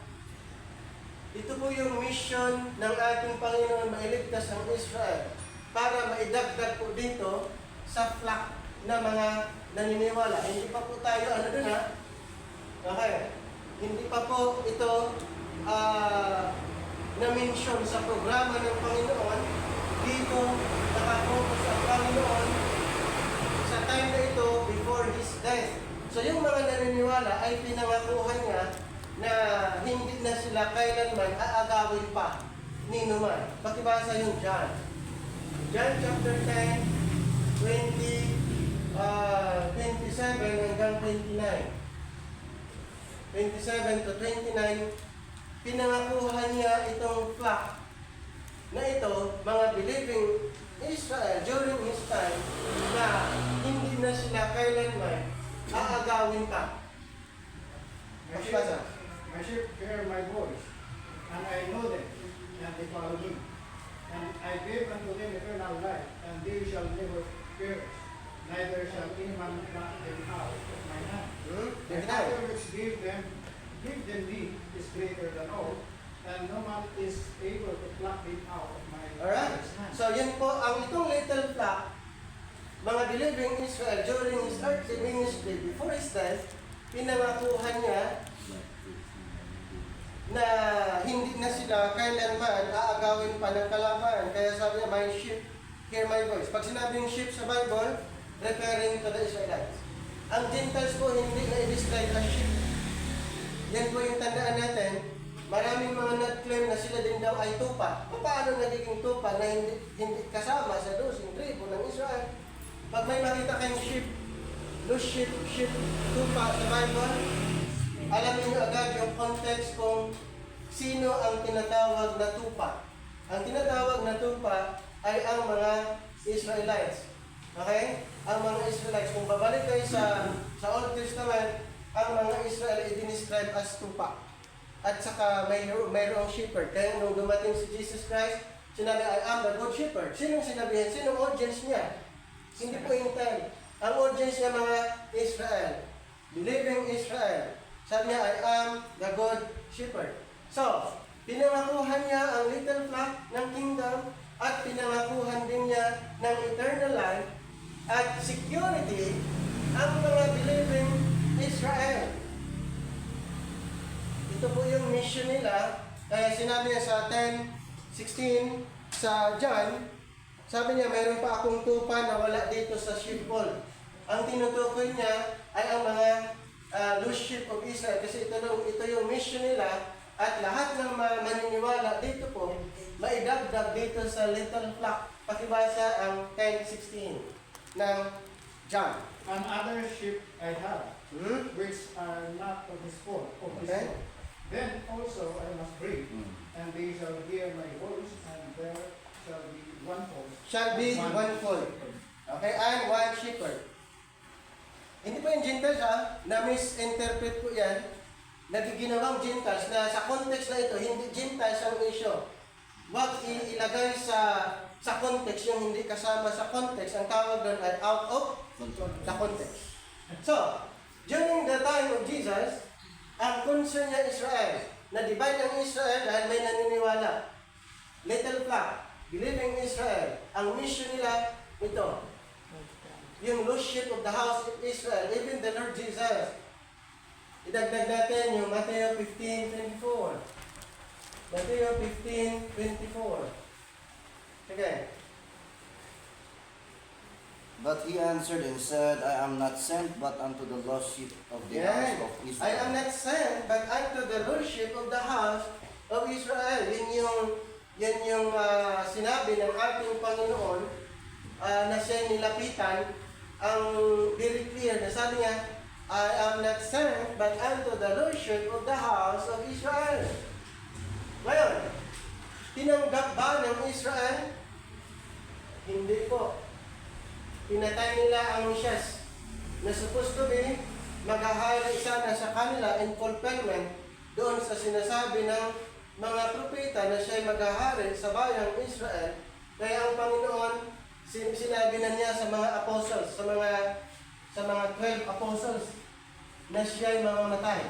Ito po yung mission ng ating Panginoon mailigtas ang Israel para maidagdag po dito sa flock na mga naniniwala. Hindi pa po tayo, Okay. Hindi pa po ito na-mention sa programa ng Panginoon. Dito, nakapokus ang Panginoon sa time na ito before His death. So yung mga naniniwala ay pinangakuhan niya na hindi na sila kailanman aagawin pa ni Numan. Pakibasa yung John. John chapter 10, 27 hanggang 29. 27 to 29, pinangakuhan niya itong flock na ito, mga believing Israel during his time, na hindi na sila kailanman aagawin pa. My sheep hear my voice, and I know them, and they follow me. And I gave unto them eternal life, and they shall never perish, neither shall any man pluck them out of my hand. The Father which gave them me is greater than all, and no man is able to pluck them out of my Alright? hand. So yun po, ang itong little flock, mga believing Israel during his earthly ministry before his death, pinangakuhan niya na hindi na sila kailanman aagawin pa ng kalaban. Kaya sabi niya, my sheep, hear my voice. Pag sinabing sheep sa Bible, referring to the Israelites. Ang Gentiles po hindi na i-describe as sheep. Yan po yung tandaan natin. Maraming mga nag-claim na sila din daw ay tupa. Paano nagiging tupa na hindi kasama sa 12 tribo ng Israel? Pag may makita kayong sheep, loose sheep, tupa sa Bible, alam niyo agad yung context kung sino ang tinatawag na tupa. Ang tinatawag na tupa ay ang mga Israelites. Okay? Ang mga Israelites. Kung babalik kayo sa Old Testament, ang mga Israel ay dinescribe as tupa. At saka mayroong shepherd. Kaya nung dumating si Jesus Christ, sinabi, I am the good shepherd. Sinong sinabihan? Sinong audience niya? Hindi po yung time. Ang audience niya mga Israel. Believing Israel. Sabi niya, I am the good shepherd. So, pinangakuhan niya ang little flock ng kingdom at pinangakuhan din niya ng eternal life at security ang mga believing Israel. Ito po yung mission nila. Kaya sinabi niya sa 10:16 sa John, sabi niya, mayroon pa akong tupa na wala dito sa sheepfold. Ang tinutukoy niya ay ang mga loose sheep of Israel kasi ito yung mission nila at lahat ng maniniwala dito po maidagdag dito sa little flock. Pakibasa ang 10:16 ng John. And other sheep I have, which are not of his fold, Okay. Then also I must bring, and they shall hear my voice, and there shall be one fold. Shall be one fold. Okay, and one shepherd. Hindi po yung Gentiles na-misinterpret po yan. Nagiginawang Gentiles na sa context na ito, hindi Gentiles ang issue. Huwag ilagay sa context yung hindi kasama sa context. Ang tawag doon ay out of the context. So, during the time of Jesus, ang concern niya Israel. Na-divide ang Israel dahil may naniniwala. Little flock, believing Israel. Ang mission nila, ito. Yung loose sheep of the house of Israel, even the Lord Jesus, idagdag natin yung Mateo 15:24. Mateo 15:24. Okay. But he answered and said, I am not sent but unto the lost sheep of the Yan. house of Israel. I am not sent but unto the lordship of the house of Israel. Yan yung sinabi ng ating Panginoon na siya nilapitan. Ang very clear na sabi niya, I am not sent but unto the lordship of the house of Israel. Ngayon, tinanggap ba ng Israel? Hindi po. Pinatay nila ang Mesias na supposed to be maghahari sana sa kanila in fulfillment doon sa sinasabi ng mga propeta na siya'y maghahari sa bayang Israel. Kaya ang Panginoon, sinabi na niya sa mga apostles, sa mga 12 apostles, na siya'y mamamatay.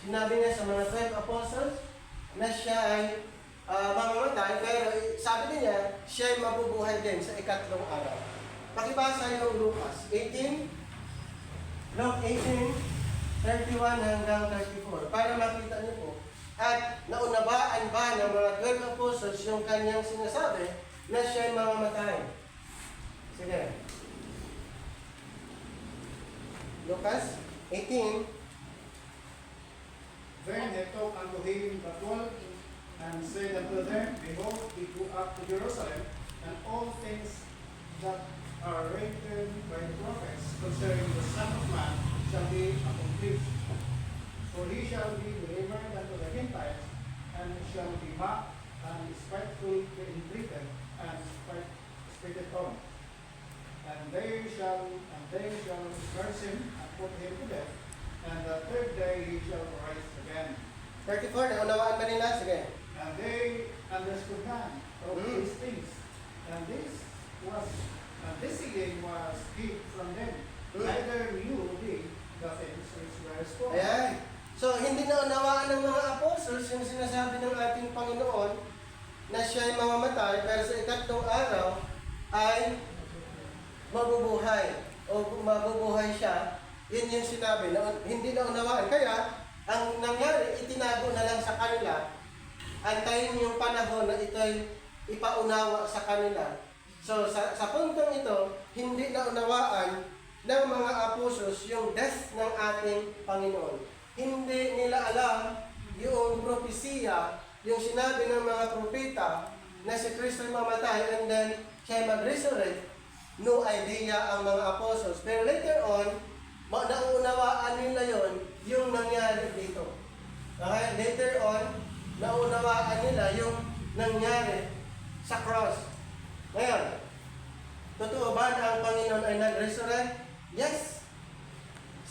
Sinabi niya sa mga 12 apostles na siya ay mamamatay, pero sabi niya, siya ay mabubuhay din sa ikatlong araw. Pakibasa yung Lucas 18, Luke 18:31 hanggang 34, para makita niyo po. At naunabaan ba ng mga 12 apostles yung kanyang sinasabi na siya ay mamamatay? Sige. Lucas 18. Then they took unto him the 12 and said unto them, Behold, we go up to Jerusalem, and all things that are written by the prophets concerning the Son of Man shall be accomplished. For he shall be delivered unto the Gentiles, and shall be mocked, and spitefully entreated, and spitted on. And they shall curse him, and put him to death, and the third day he shall rise again. 34, naunawaan ba nila? Sige. And they understood none of these things. And this saying was hid from them. Neither knew they the things which were spoken. Ayan. So, hindi naunawaan ng mga apostles yung sinasabi ng ating Panginoon na siya ay mamamatay, pero sa ikatlong araw ay mabubuhay o mabubuhay siya. Yun yung sinabi na hindi naunawaan. Kaya, ang nangyari, itinago na lang sa kanila. Antayin yung panahon na ito'y ipaunawa sa kanila. So, sa puntong ito, hindi naunawaan ng mga apostles yung death ng ating Panginoon. Hindi nila alam yung propesiya, yung sinabi ng mga propeta na si Kristo ay mamatay and then siya mag-resurrect. No idea ang mga apostles. Pero later on, naunawaan nila yon yung nangyari dito. Okay? Later on, naunawaan nila yung nangyari sa cross. Ngayon, totoo ba na ang Panginoon ay nag-resurrect? Yes!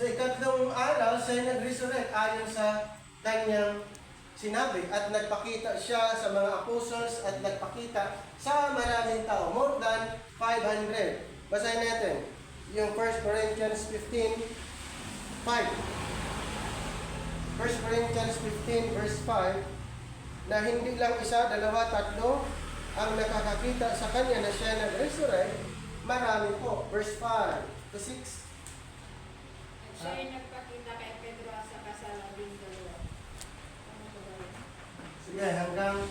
Sa ikatlong araw, siya ay nag-resurrect ayon sa kanyang sinabi at nagpakita siya sa mga apostles at nagpakita sa maraming tao. More than 500. Basahin natin yung 1 Corinthians 15:5. 1 Corinthians 15 verse 5 na hindi lang isa, dalawa, tatlo ang nakakakita sa kanya na siya nag-resurrect, marami po. Verse 5 to 6. At siya ay nagpakita kay Pedro sa kasalabing dalawa. Ano ba ba yun? Sige, hanggang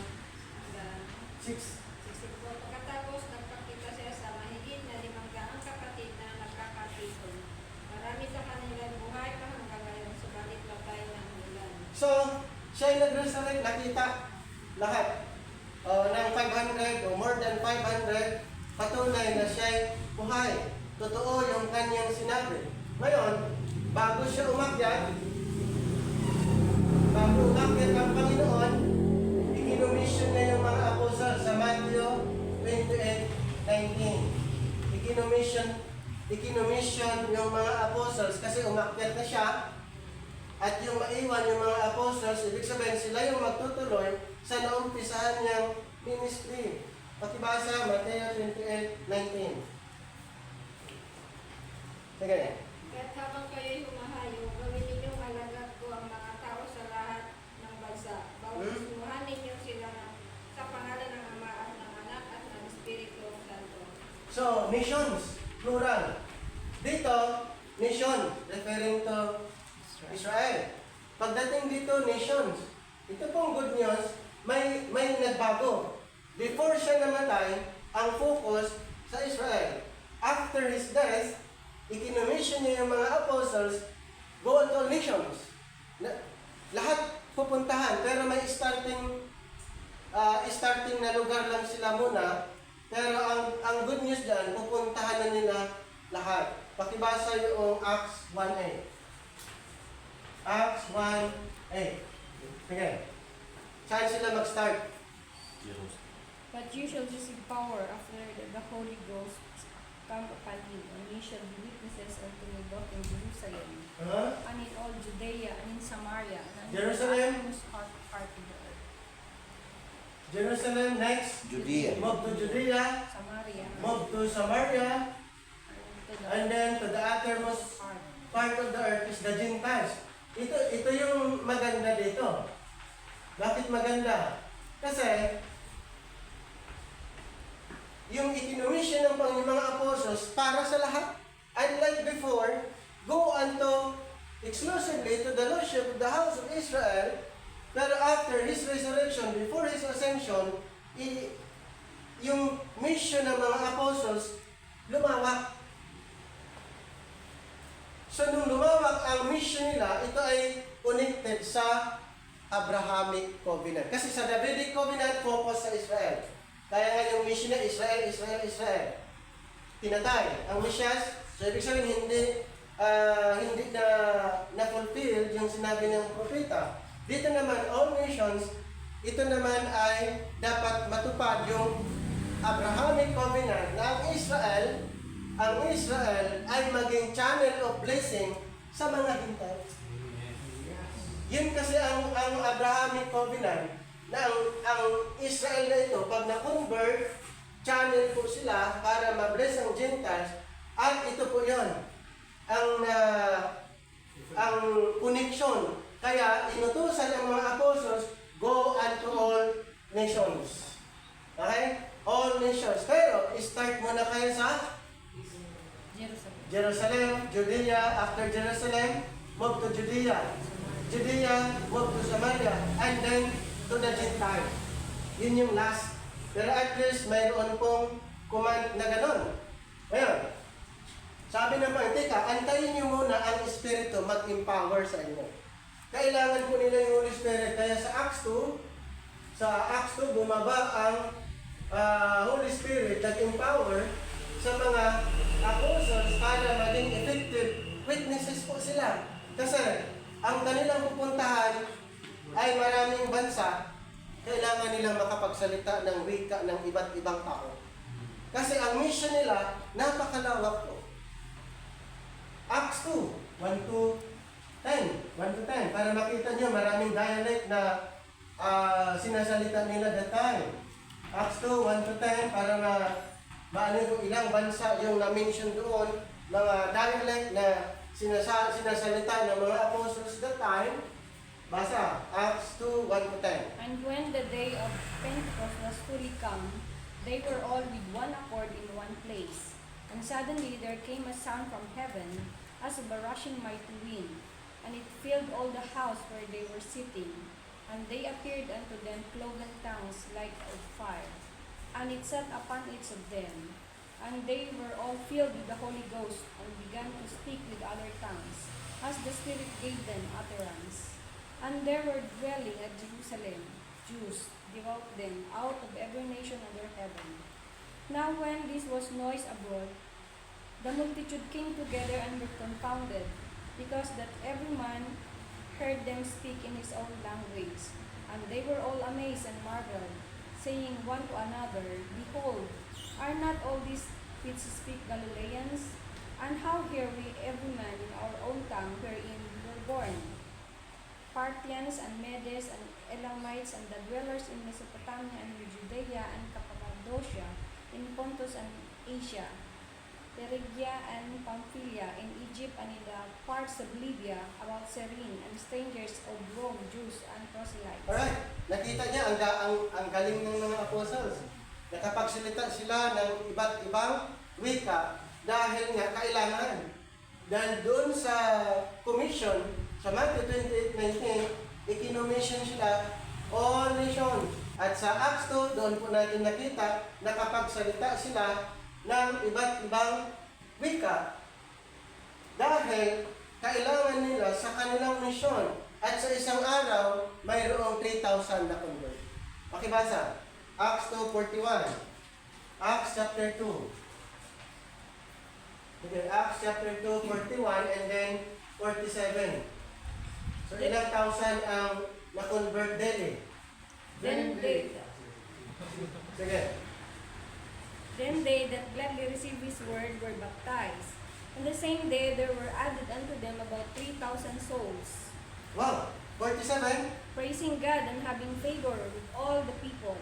Hanggang 6. 64. Pagkatapos, nagpakita siya sa mahigit na 500 kapatid na nagkakatipon. Marami sa kanilang buhay pa hanggang ngayon, subalit patay ng ulan. So, siya ay nag-resurrect, nakita lahat. Ng 500 o more than 500, patunay na siya ay buhay. Totoo yung kanyang sinabi. Ngayon, bago siya umakyat ang Panginoon, ikinumission niya yung mga apostol sa Matthew 28:19. Ikinumission yung mga apostles kasi umakyat na siya. At yung maiwan yung mga apostles, ibig sabihin sila yung magtutuloy sa naumpisahan niyang ministry. Pakibasa, Mateo 28:19. Sige. Kaya't habang kayo'y humahayo, gawin ninyong alagad ko ang mga tao sa lahat ng bansa. Bautismuhan ninyo sila sa pangalan ng Ama at ng Anak at ng Espiritu Santo. So, missions, plural. Dito, mission, referring to Israel. Pagdating dito, nations. Ito pong good news, may nagbago. Before siya namatay, ang focus sa Israel. After his death, ikinumission niya yung mga apostles, go to all nations. Lahat pupuntahan, pero may starting na lugar lang sila muna. Pero ang good news dyan, pupuntahan na nila lahat. Pakibasa yung Acts 1:8. Acts 1:8. Sige. Saan sila mag-start? But you shall receive power after the Holy Ghost come upon you, and ye shall be witnesses unto me both in Jerusalem, and in all Judea, and in Samaria, and unto Jerusalem? the uttermost part of the earth. Jerusalem, next. Judea. Move to Judea. Samaria, Move to Samaria. and to the And then to the uttermost part. part of the earth is the Gentiles. Ito yung maganda dito. Bakit maganda? Kasi yung ikinumission ng mga apostles para sa lahat. Unlike before, go unto exclusively to the lordship of the house of Israel. Pero after his resurrection, before his ascension, yung mission ng mga apostles lumawak. So nung lumawak ang mission nila, ito ay connected sa Abrahamic Covenant. Kasi sa Davidic Covenant, focus sa Israel. Kaya nga yung mission na Israel, Israel, Israel. Pinatay ang Mesyas. So ibig sabihin, hindi na-fulfill yung sinabi ng propeta. Dito naman, all nations, ito naman ay dapat matupad yung Abrahamic Covenant na ang Israel ay maging channel of blessing sa mga Gentiles. Yun kasi ang Abrahamic Covenant na ang Israel na ito, pag na-convert, channel po sila para ma-bless ang Gentiles, at ito po yun, ang connection. Kaya inutusan ang mga apostles, go unto all nations. Okay? All nations. Pero, start muna kayo sa Jerusalem, Judea. After Jerusalem, move to Judea. Judea, move to Samaria. And then, to the Gentiles. Yun yung last. Pero at least, mayroon pong command na ganon. Ngayon, sabi ng teka, antayin niyo muna ang Espiritu mag-empower sa inyo. Kailangan po nila yung Holy Spirit. Kaya sa Acts 2, bumaba ang Holy Spirit nag-empower sa mga apostles para maging effective witnesses po sila. Kasi ang kanilang pupuntahan ay maraming bansa, kailangan nilang makapagsalita ng wika ng iba't ibang tao. Kasi ang mission nila, napakalawak po. Acts 2, 1-10, para makita nyo maraming dialect na sinasalita nila that time. Acts 2, 1-10, para maano kung ilang bansa yung na-mention doon, mga dialect na sinasalita ng mga apostles that time. Basa, Acts 2, 1-10. And when the day of Pentecost was fully come, they were all with one accord in one place. And suddenly there came a sound from heaven, as of a rushing mighty wind, and it filled all the house where they were sitting. And they appeared unto them cloven tongues like of fire, and it sat upon each of them. And they were all filled with the Holy Ghost, and began to speak with other tongues, as the Spirit gave them utterance. And there were dwelling at Jerusalem Jews, devout them, out of every nation under heaven. Now when this was noised abroad, the multitude came together and were confounded, because that every man heard them speak in his own language. And they were all amazed and marveled, saying one to another, Behold, are not all these which speak Galileans? And how hear we every man in our own tongue wherein we were born? Parthians and Medes and Elamites and the dwellers in Mesopotamia and in Judea and Cappadocia, in Pontus and Asia, Phrygia and Pamphylia, in Egypt and in the parts of Libya, about Cyrene, and strangers of Rome, Jews and proselytes. Alright, nakita niya ang galing ng mga apostles. Nakapagsalita sila ng iba't ibang wika dahil nga kailangan. Dahil doon sa commission, Sa Matthew 28:19, ikinommission sila all nations. At sa Acts 2, doon po natin nakita, nakapagsalita sila ng iba't ibang wika. Dahil kailangan nila sa kanilang misyon. At sa isang araw, mayroong 3,000 na convert. Pakibasa. Acts 2:41. Acts chapter 2. Okay, Acts chapter 2, 41 and then 47. So ilang thousand ang na-convert daily? Then they that gladly received his word were baptized. On the same day there were added unto them about 3,000 souls, Wow! 47? praising God and having favor with all the people.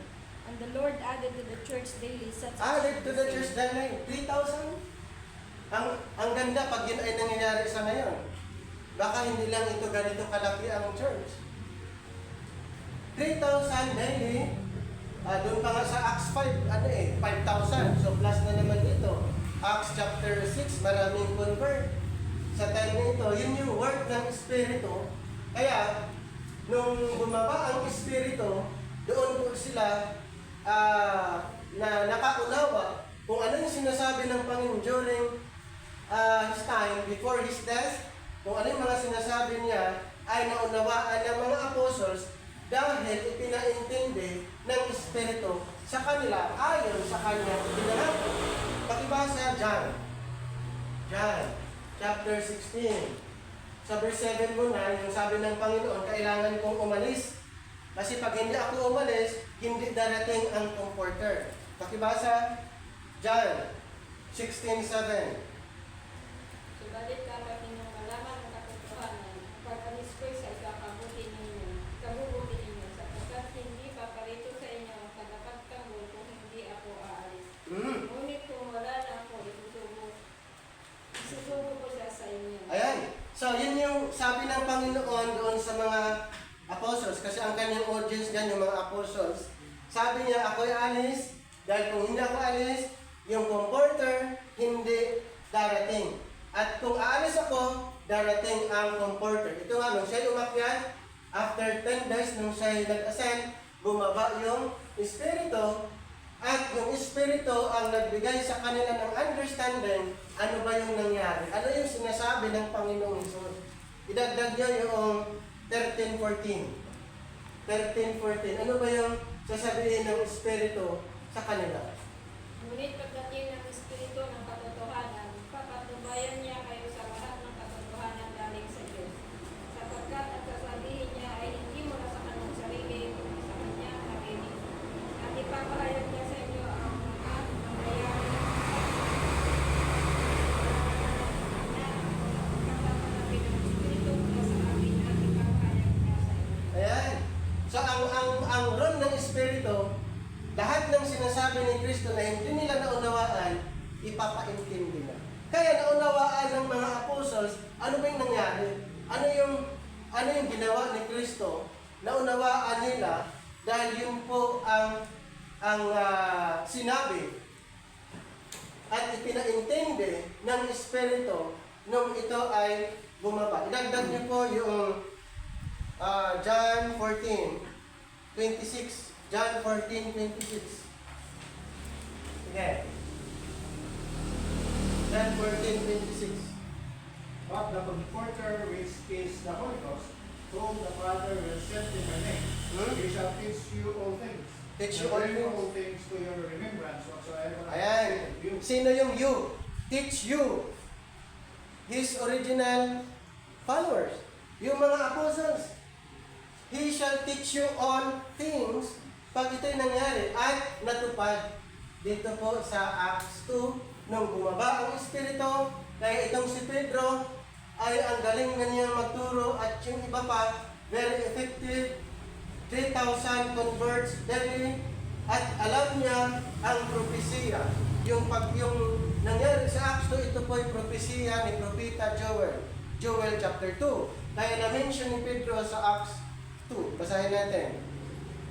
And the Lord added to the church daily such as Added to should the be church saved. dahil 3,000? Ang ganda pag yun ay nangyayari sa ngayon. Baka hindi lang ito ganito kalaki ang church. 3,000 daily. Doon pa nga sa Acts 5, 5,000. So plus na naman dito. Acts chapter 6, maraming convert. Sa time na ito, yun yung work ng Espiritu. Kaya, nung bumaba ang Espiritu, doon po sila na nakaunawa kung ano yung sinasabi ng Panginoon during his time, before his death, kung ano yung mga sinasabi niya ay naunawaan ng mga apostles dahil ipinaintindi ng Espiritu sa kanila ayon sa kanyang pinangalan. Pakibasa John chapter 16. Sa verse 7 muna, yung sabi ng Panginoon, kailangan kong umalis. Kasi pag hindi ako umalis, hindi darating ang comforter. Pakibasa John 16:7. Subalit kapag inyong malaman ang katotohanan, pag-alis ko'y sa ikakabuti ninyo, sapagkat hindi paparito sa inyo ang tagapagtanggol kung hindi ako aalis. Ngunit kung wala na ako, isusubo ko siya sa inyo. Ayan. So, yun yung sabi ng Panginoon doon sa mga apostles. Kasi ang kanyang audience dyan, yung mga apostles. Sabi niya, ako'y alis. Dahil kung hindi ako alis, yung comforter hindi darating. At kung aalis ako, darating ang comforter. Ito nga, nung siya'y umakyat, after 10 days, nung siya'y nag-ascend, bumaba yung Espiritu. At yung Espiritu ang nagbigay sa kanila ng understanding ano ba yung nangyari. Ano yung sinasabi ng Panginoong Hesus. Idagdag niyo yung 13:14. 13:14. Ano ba yung sasabihin ng Espiritu sa kanila? Ngunit pagdating ng Espiritu ng katotohanan, papatubayan niya kayo sa lahat ng katotohanan galing sa Diyos. Sapagkat ang sasabihin niya ay hindi mula sa kanyang sarili, kundi sa kanyang narinig. At ipapahayag niya sa inyo ang mga mangyayari kasama namin ng Espiritu mula sa amin at ipapahayag niya sa inyo. Ayan. So ang role ng Espiritu, lahat ng sinasabi ni Kristo na hindi nila naunawaan, ipapaintindi na. Kaya naunawaan ng mga apostles, ano ba yung nangyari? Ano yung ginawa ni Kristo? Naunawaan nila dahil yun po ang sinabi at ipinaintindi ng Espiritu nung ito ay bumaba. Idagdag niyo po yung John 14:26. John 14:26. Sige. John 14:26. But the Comforter, which is the Holy Ghost, whom the Father will send in my name, he shall teach you all things. Teach And you all bring things. all things to your remembrance whatsoever I Ayan. have said to you. Sino yung you? Teach you. His original followers. Yung mga apostles. He shall teach you all things. Pag ito'y nangyari at natupad dito po sa Acts 2, nung bumaba ang Espiritu, kaya itong si Pedro ay ang galing na niya magturo at yung iba pa, very effective, 3,000 converts daily, at alam niya ang propesiya. Yung nangyari sa Acts 2, ito po yung propesiya ni Propeta Joel. Joel chapter 2. Kaya na-mention ni Pedro sa Acts 2. Basahin natin.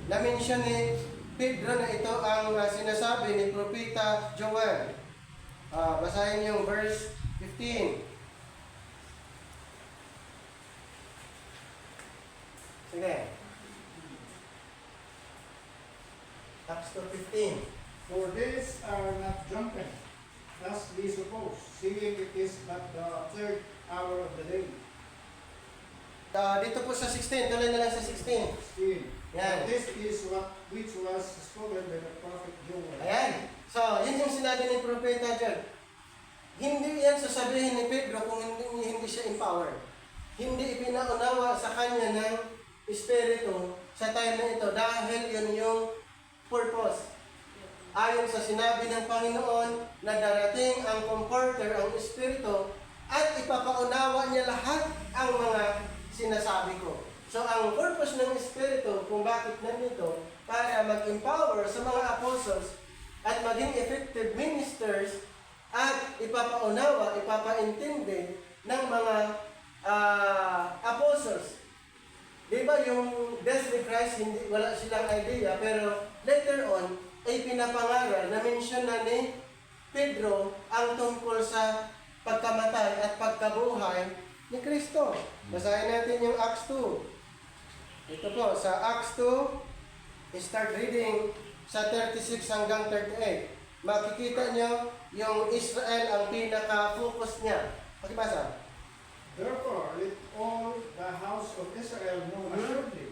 Na-mention ni Pedro na ito ang sinasabi ni Propeta Joel. Basahin yung verse 15. to 15. For these are not drunken, as we suppose, seeing it is not the third hour of the day. Dito po sa 16, tuloy na lang sa 16. 16. Yan. This is what which was spoken by the prophet Joel. Ayan. So, yun yung sinabi ni Propeta John. Hindi yan sasabihin ni Pedro kung hindi siya empowered. Hindi ipinaunawa sa kanya ng Espiritu sa time na ito dahil yun yung purpose. Ayon sa sinabi ng Panginoon na darating ang Comforter, ang Espiritu, at ipapaunawa niya lahat ang mga sinasabi ko. So, ang purpose ng Espiritu kung bakit nandito para mag-empower sa mga apostles at maging effective ministers at ipapaunawa, ipapaintindi ng mga apostles. Di ba yung death ni Christ, hindi, wala silang idea, pero later on, ay pinapangaral na mention na ni Pedro ang tungkol sa pagkamatay at pagkabuhay ni Kristo. Basahin natin yung Acts 2. Ito po, sa Acts 2, start reading sa 36 hanggang 38. Makikita nyo yung Israel ang pinaka-focus niya. Pakibasa. Therefore, let all the house of Israel know assuredly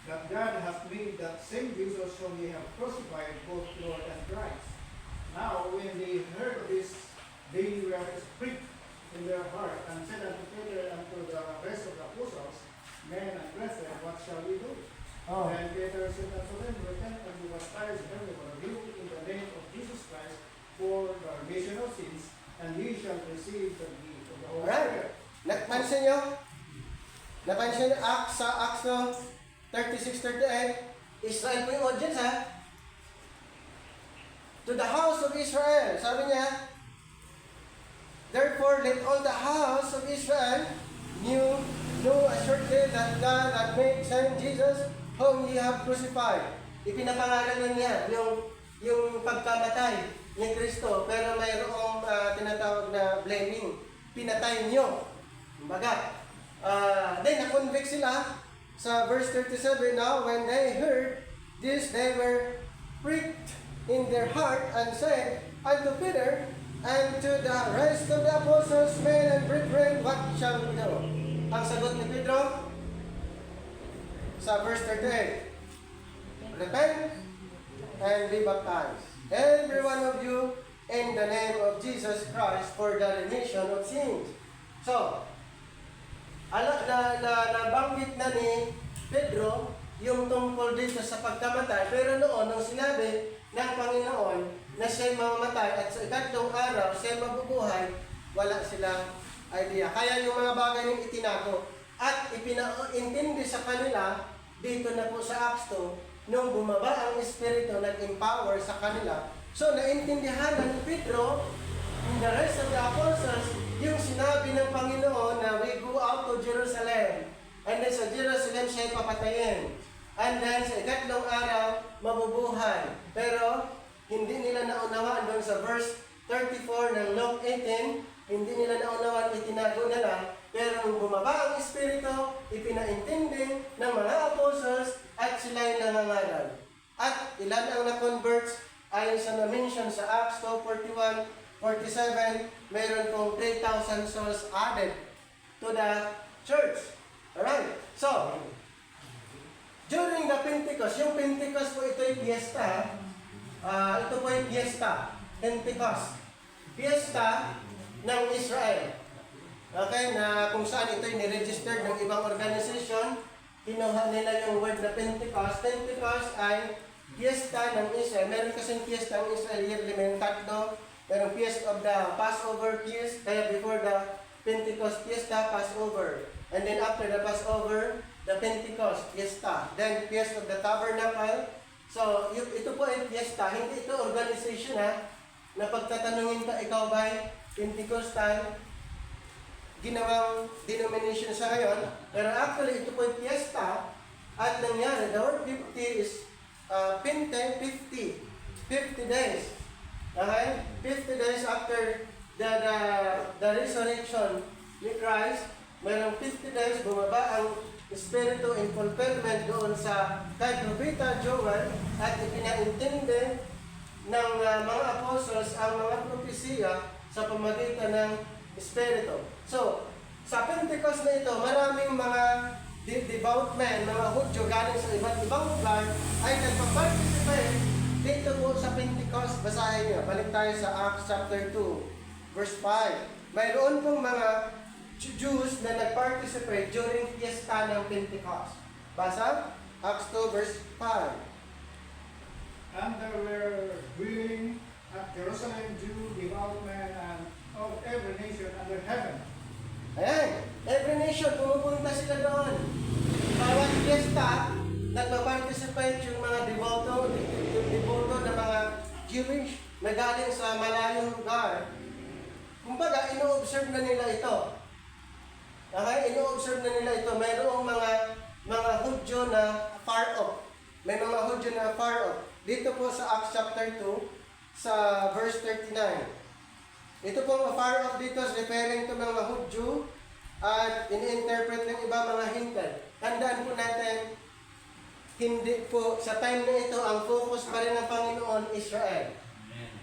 that God hath made that same Jesus whom ye have crucified, both Lord and Christ. Now, when they heard this, they were pricked in their heart, and said unto Peter and to the rest of the apostles, Men and brethren, what shall we do? Oh. And Peter said unto them, Repent and be baptized, every one of you, in the name of Jesus Christ, for the remission of sins, and ye shall receive the gift of the Holy Alright. Spirit. Napansin nyo? Napansin nyo sa Acts 36-38, Israel po yung audience ha. To the house of Israel. Sabi niya, therefore let all the house of Israel know assuredly that God hath made same Jesus whom ye have crucified. Ipinapangalan niya yung pagkamatay ni Kristo, pero mayroong tinatawag na blaming. Pinatay niyo. Kumbaga, then na-convict sila sa verse 37. Now, when they heard this, they were pricked in their heart and said unto Peter and to the rest of the apostles, Men and brethren, what shall we do? Ang sagot ni Pedro sa verse 38, repent and be baptized, every one of you, in the name of Jesus Christ for the remission of sins. So, nabanggit na ni Pedro yung tungkol dito sa pagkamatay, pero noon, nung sinabi ng Panginoon na siya'y mamamatay at sa ikatlong araw siya'y mabubuhay, wala silang idea. Kaya yung mga bagay yung itinago at ipinaintindi sa kanila dito na po sa Acts 2, nung bumaba ang Espiritu, nag-empower sa kanila. So, naintindihan na ni Pedro and the rest of the apostles yung sinabi ng Panginoon na we go out to Jerusalem. And then sa Jerusalem siya'y papatayin. And then sa ikatlong araw, mabubuhay. Pero hindi nila naunawaan doon sa verse 34 ng Luke 18, hindi nila naunawaan, itinago nila. Pero nung bumaba ang Espiritu, ipinaintindi ng mga apostles at sila'y nangangaral. At ilan ang na-converts ayon sa na-mention sa Acts 2:41, 47, mayroon pong 3,000 souls added to the church. Alright, so, during the Pentecost, yung Pentecost po ito'y fiesta, ito po yung fiesta, Pentecost, fiesta ng Israel. Okay, na kung saan ito'y niregistered ng ibang organization, kinuha nila yung word na Pentecost. Pentecost ay fiesta ng Israel. Meron kasing fiesta ng Israel yearly, mayroong tatlo. Merong Feast of the Passover feast, kaya before the Pentecost fiesta, Passover. And then after the Passover, the Pentecost fiesta. Then Feast of the Tabernacle. So, ito po ay fiesta, hindi ito organization ha, na pagtatanungin ka, ikaw ba'y Pentecostal, ginawang denomination sa ngayon. Pero actually, ito po ay fiesta, at nangyari, the word 50 is 50 days. Okay? 50 days after the resurrection ni Christ, mayroong 50 days, bumaba ang Espiritu in fulfillment doon sa kay Propeta Joel at ipinaintindi ng mga apostles ang mga propesiya sa pamagitan ng Espiritu. So, sa Pentecost na ito, maraming mga devout men, mga Hudyo galing sa iba't ibang lugar ay nagpa-participate dito po sa Pentecost. Basahin niyo. Balik tayo sa Acts chapter 2, verse 5. Mayroon pong mga Jews na nag-participate during fiesta ng Pentecost. Basa? Acts 2 verse 5. And there were dwelling at Jerusalem Jew, devout men, and of every nation under heaven. Ayan, every nation, pumupunta sila doon. Bawat fiesta, nagpa-participate yung mga devoto na mga Jewish na galing sa malayong lugar. Kumbaga, ino-observe na nila ito. Okay, ino-observe na nila ito. Mayroong mga Hudyo na far off. May mga Hudyo na far off. Dito po sa Acts chapter 2, sa verse 39. Ito pong far off dito is referring to mga Hudyo at ini-interpret ng iba mga Hintel. Tandaan po natin, hindi po sa time na ito, ang focus pa rin ng Panginoon, Israel.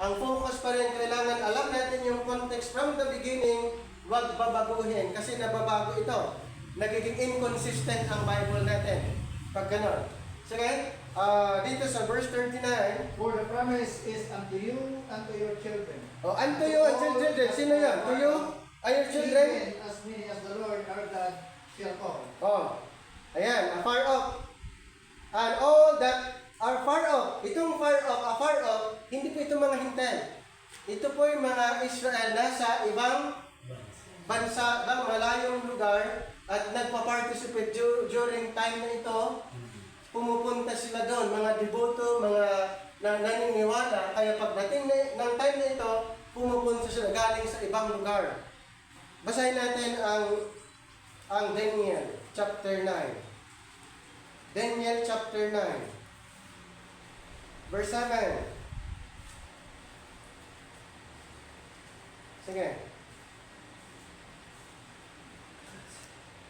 Ang focus pa rin, kailangan alam natin yung context from the beginning, huwag babaguhin kasi nababago ito. Nagiging inconsistent ang Bible natin. Pag ganon. Sige, dito sa verse 39. For the promise is unto you and to your children. Oh, unto you and your children. Sino yan? To you and your children? Even as many as the Lord our God shall call. Oh, ayan, afar off. And all that are far off. Itong afar off, hindi po ito mga hintel. Ito po yung mga Israel na sa ibang bansa, malayong lugar at nagpa-participate during time na ito. Pumupunta sila doon, mga devoto, mga naniniwala. Kaya pagdating ng time na ito, pumupunta sila galing sa ibang lugar. Basahin natin ang Daniel chapter 9. Daniel chapter 9. Verse 7. Sige.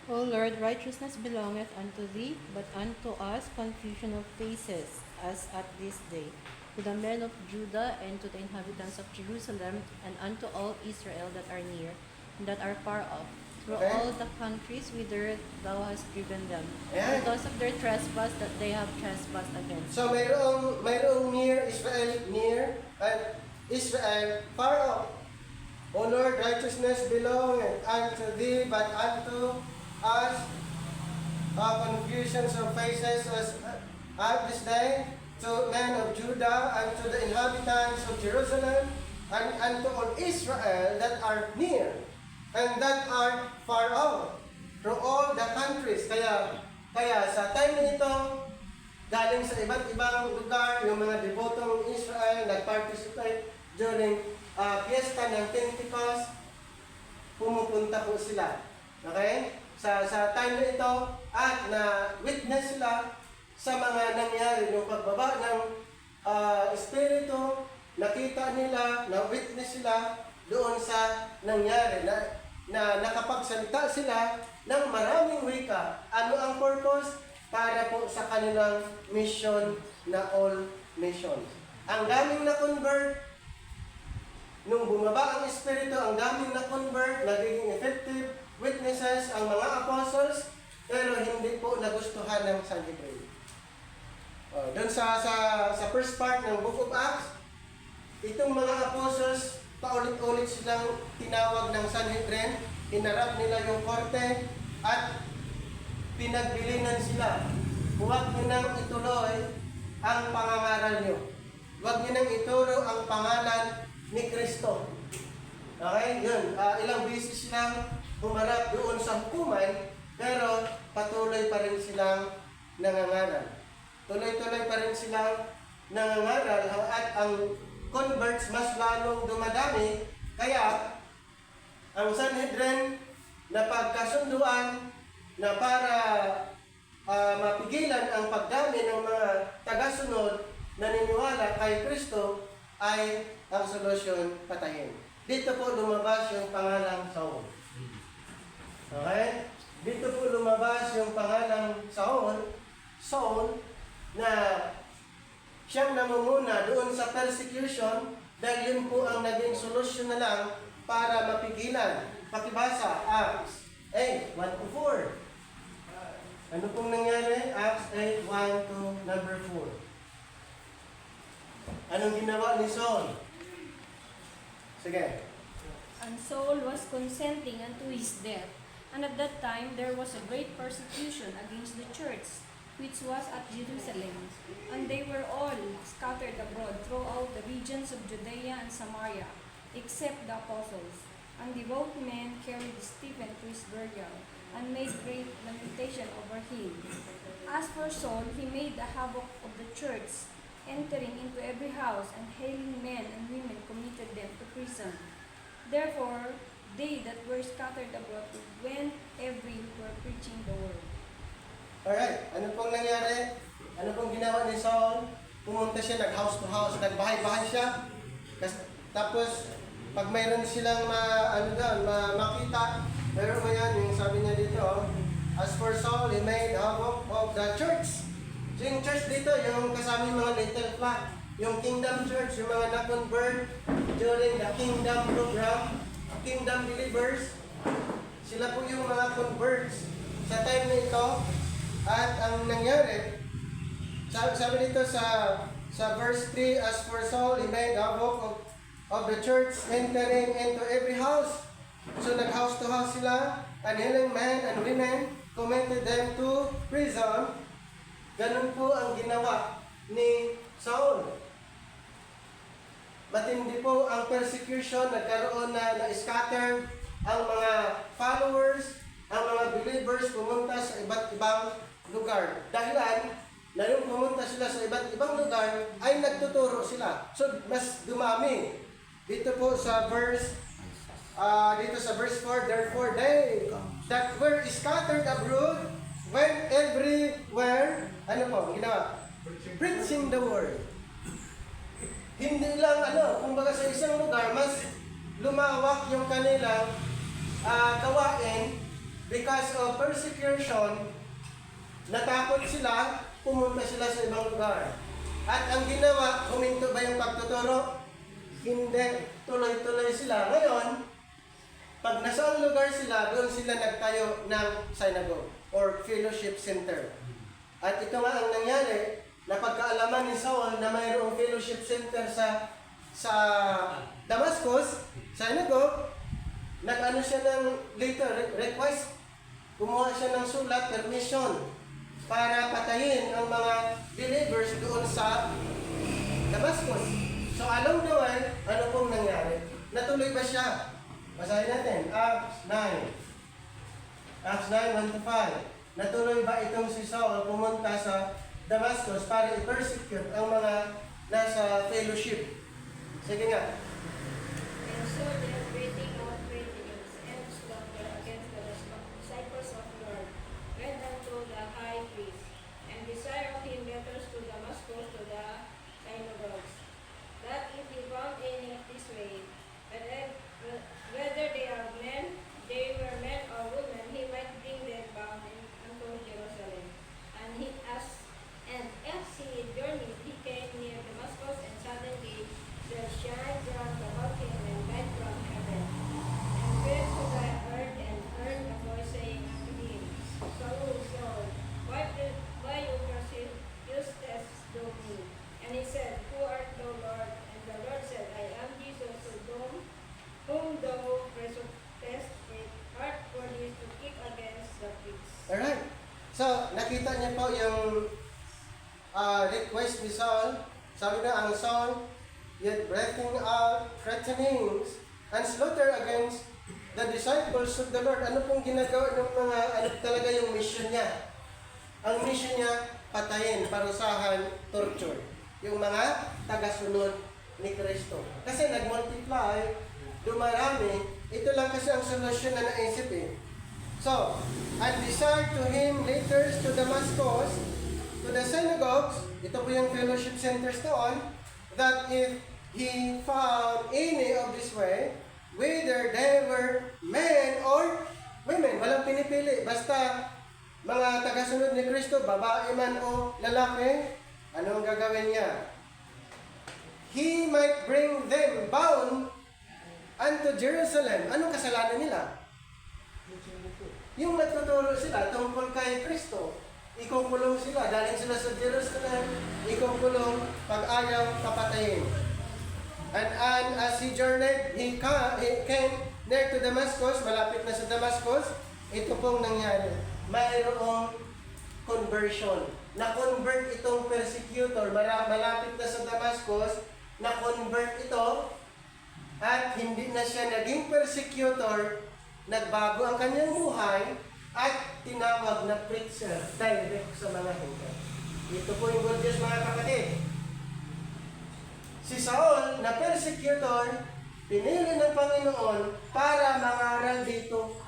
O Lord, righteousness belongeth unto thee, but unto us confusion of faces, as at this day, to the men of Judah and to the inhabitants of Jerusalem, and unto all Israel that are near, and that are far off, through Okay. all the countries whither thou hast driven them, Ayan. because of their trespass that they have trespassed against. So mayroong near Israel, near, and Israel far off. O Lord, righteousness belongeth unto thee, but unto us confusions of faces as at this day, to men of Judah and to the inhabitants of Jerusalem, and unto all Israel that are near and that are far off, through all the countries. Kaya sa time na ito, galing sa iba't ibang lugar, yung mga debotong Israel nag-participate during fiesta ng Pentecost, pumupunta po sila. Okay? Sa time na ito, at na-witness sila sa mga nangyari ng pagbaba ng Espiritu, nakita nila, na-witness sila doon sa nangyari, na nakapagsalita sila ng maraming wika. Ano ang purpose? Para po sa kanilang mission na all nations. Ang daming na-convert, nung bumaba ang Espiritu, ang daming na-convert, nagiging effective witnesses ang mga apostles, pero hindi po nagustuhan ng Sanhedrin. Doon sa first part ng Book of Acts, itong mga apostles, paulit-ulit silang tinawag ng Sanhedrin, hinarap nila yung korte, at pinagbilinan sila. Huwag nyo nang ituloy ang pangangaral nyo. Huwag nyo nang ituro ang pangalan ni Kristo. Okay? Yun. Ilang beses silang humarap doon sa hukuman, pero patuloy pa rin silang nangangaral. Tuloy-tuloy pa rin silang nangangaral at ang converts mas lalong dumadami. Kaya ang Sanhedrin na pagkasunduan na para mapigilan ang pagdami ng mga tagasunod na naniniwala kay Kristo ay ang solusyon patayin. Dito po lumabas yung pangalang Saul. Okay? Saul na siyang namumuna doon sa persecution dahil yun po ang naging solusyon na lang para mapigilan. Pakibasa, Acts 8, 1-4. Ano pong nangyari? Acts 8, 1 to number 4. Anong ginawa ni Saul? Sige. And Saul was consenting unto his death. And at that time there was a great persecution against the church, which was at Jerusalem. And they were all scattered abroad throughout the regions of Judea and Samaria, except the apostles. And devout men carried Stephen to his burial, and made great lamentation over him. As for Saul, he made a havoc of the church, entering into every house, and hailing men and women committed them to prison. Therefore, they that were scattered abroad went everywhere preaching the word. Alright, ano pong nangyari? Ano pong ginawa ni Saul? Pumunta siya, nag-house to house, nagbahay-bahay siya. Tapos, pag mayroon silang makita, pero mo yan, yung sabi niya dito, as for Saul, he made havoc of the church. So yung church dito, yung kasama yung mga little flock, yung kingdom church, yung mga na-convert during the kingdom program, kingdom believers, sila po yung mga converts sa time na ito. At ang nangyari, sabi dito sa verse 3, as for Saul, he made havoc of the church, entering into every house. So nag-house to house sila, and healing men and women, committed them to prison. Ganun po ang ginawa ni Saul. Matindi po ang persecution, nagkaroon na-scatter ang mga followers, ang mga believers pumunta sa iba't ibang lugar. Dahilan na yung pumunta sila sa iba't ibang lugar ay nagtuturo sila. So mas dumami. Dito po sa verse 4, therefore they that were scattered abroad went everywhere, ano po, ginawa? Preaching the word. Hindi lang kumbaga sa isang lugar, mas lumawak yung kanilang gawain because of persecution. Natakot sila, pumunta sila sa ibang lugar. At ang ginawa, huminto ba yung pagtuturo? Hindi. Tuloy-tuloy sila. Ngayon, pag nasa lugar sila, doon sila nagtayo ng synagogue or fellowship center. At ito nga ang nangyari, na pagkaalaman ni Saul na mayroong fellowship center sa Damascus, synagogue, nag-ano siya ng later request, kumuha siya ng sulat, permission, para patayin ang mga believers doon sa Damascus. So along the way, ano pong nangyari? Natuloy ba siya? Basahin natin, Acts 9. Acts 9, 1-5. Natuloy ba itong si Saul pumunta sa Damascus para i-persecute ang mga nasa fellowship? Sige nga. And so they breathing out great news and slaughter against the disciples of the Lord, went unto the high priest, and desired of him letters to Damascus to the synagogues, that if he found any of this way, whether they are men, they were men or women, he might bring them bound unto Jerusalem. And as he journeyed, he came near Damascus, and suddenly there shined round about him a light from heaven, and fell to the earth, and heard a voice saying unto him, Saul, Saul, why you persecutest thou me? And he said, Who art thou, Lord? And the Lord said, I am Jesus, whom thou persecutest. It hard for thee to kick against the pricks. Alright. So, nakita niyo po yung request ni Saul. Sabi na ang Saul, yet breathing out threatenings and slaughter against the disciples of the Lord. Ano pong ginagawa ng mga, talaga yung mission niya? Ang mission niya, patayin, parusahan, torture. Yung mga tagasunod ni Kristo. Kasi nag-multiply, dumarami, ito lang kasi ang solusyon na naisip eh. So, and desired to him letters to Damascus, to the synagogues, ito po yung fellowship centers doon, that if he found any of this way, whether they were men or women, walang pinipili, basta mga tagasunod ni Kristo, babae man o lalaki, anong gagawin niya? He might bring them bound unto Jerusalem. Anong kasalanan nila? Yung nagtuturo sila tungkol kay Kristo, ikukulong sila, daling sila sa Jerusalem, ikukulong, pag ayaw, papatayin. And as he journeyed, he came near to Damascus, malapit na sa Damascus, ito pong nangyari. Mayroong conversion. Na-convert itong persecutor, malapit na sa Damascus, na-convert ito, at hindi na siya naging persecutor, nagbago ang kanyang buhay, at tinawag na preacher direct sa mga hingga. Ito po yung good news, mga kapatid. Si Saul na persecutor, pinili ng Panginoon para mangaral dito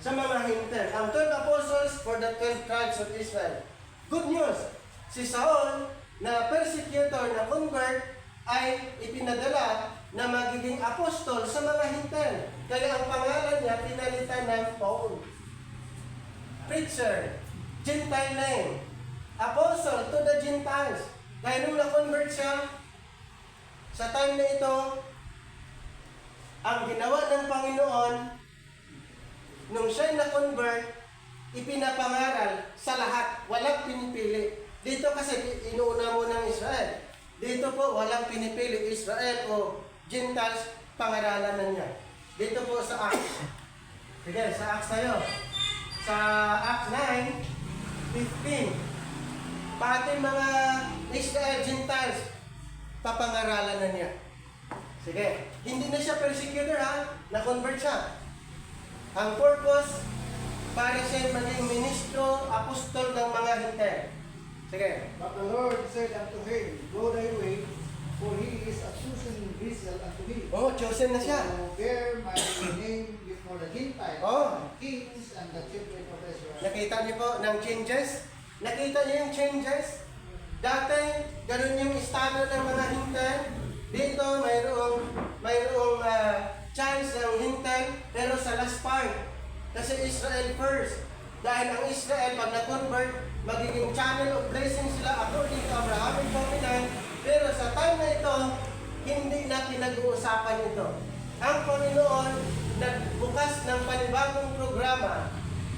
sa mga hinter. Ang 12 apostles for the 12 tribes of Israel. Good news! Si Saul na persecutor na convert ay ipinadala na magiging apostol sa mga hinter. Kaya ang pangalan niya pinalitan ng Paul. Preacher, Gentile name. Apostle to the Gentiles. Kaya nung na-convert siya, sa time na ito, ang ginawa ng Panginoon, nung siya'y na-convert, ipinapangaral sa lahat, walang pinipili. Dito kasi inuuna mo ng Israel. Dito po, walang pinipili, Israel o Gentiles, pangaralan na niya. Dito po sa Acts. Sige, sa Acts tayo. Sa Acts 9:15. Pati mga Israel, Gentiles, papangaralan na niya. Sige, hindi na siya persecutor ha, na-convert siya. Ang purpose, para siya maging ministro, apostol ng mga hinter. Sige. But the Lord said unto him, Go thy way, for he is a chosen vessel unto me. Oh, chosen na siya. To bear my name before the Gentiles, Oh. and kings, and the children of Israel. Nakita niyo po ng changes? Nakita niyo yung changes? Dati, ganun yung estado ng mga hinter. Dito, mayroong chance ng hinter, pero sa last part. Kasi Israel first. Dahil ang Israel, pag na-convert, magiging channel of blessing sila according to Abrahamic covenant. Pero sa time na ito, hindi na pinag-uusapan ito. Ang Panginoon nagbukas ng panibagong programa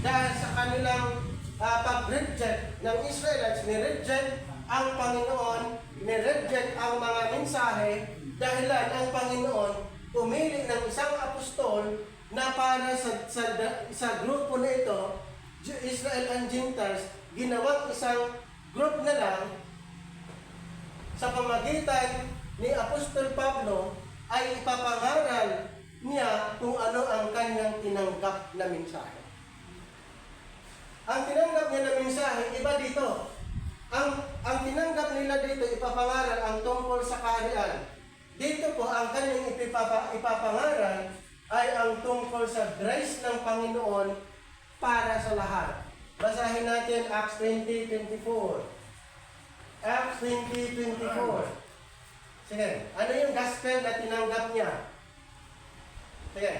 dahil sa kanilang pag-reject ng Israelites, ni-reject ang Panginoon, ni-reject ang mga mensahe, dahilan ang Panginoon pumili ng isang apostol na para sa grupo na ito, Israel and Gentiles, ginawang isang group na lang sa pamagitan ni Apostol Pablo ay ipapangaral niya kung ano ang kanyang tinanggap na mensahe. Ang tinanggap niya na mensahe, iba dito. Ang tinanggap nila dito, ipapangaral ang tungkol sa kaharian. Dito po, ang kanyang ipapangaral ay ang tungkol sa grace ng Panginoon para sa lahat. Basahin natin Acts 20:24. Acts 20:24. Sige, ano yung gospel na tinanggap niya? Sige.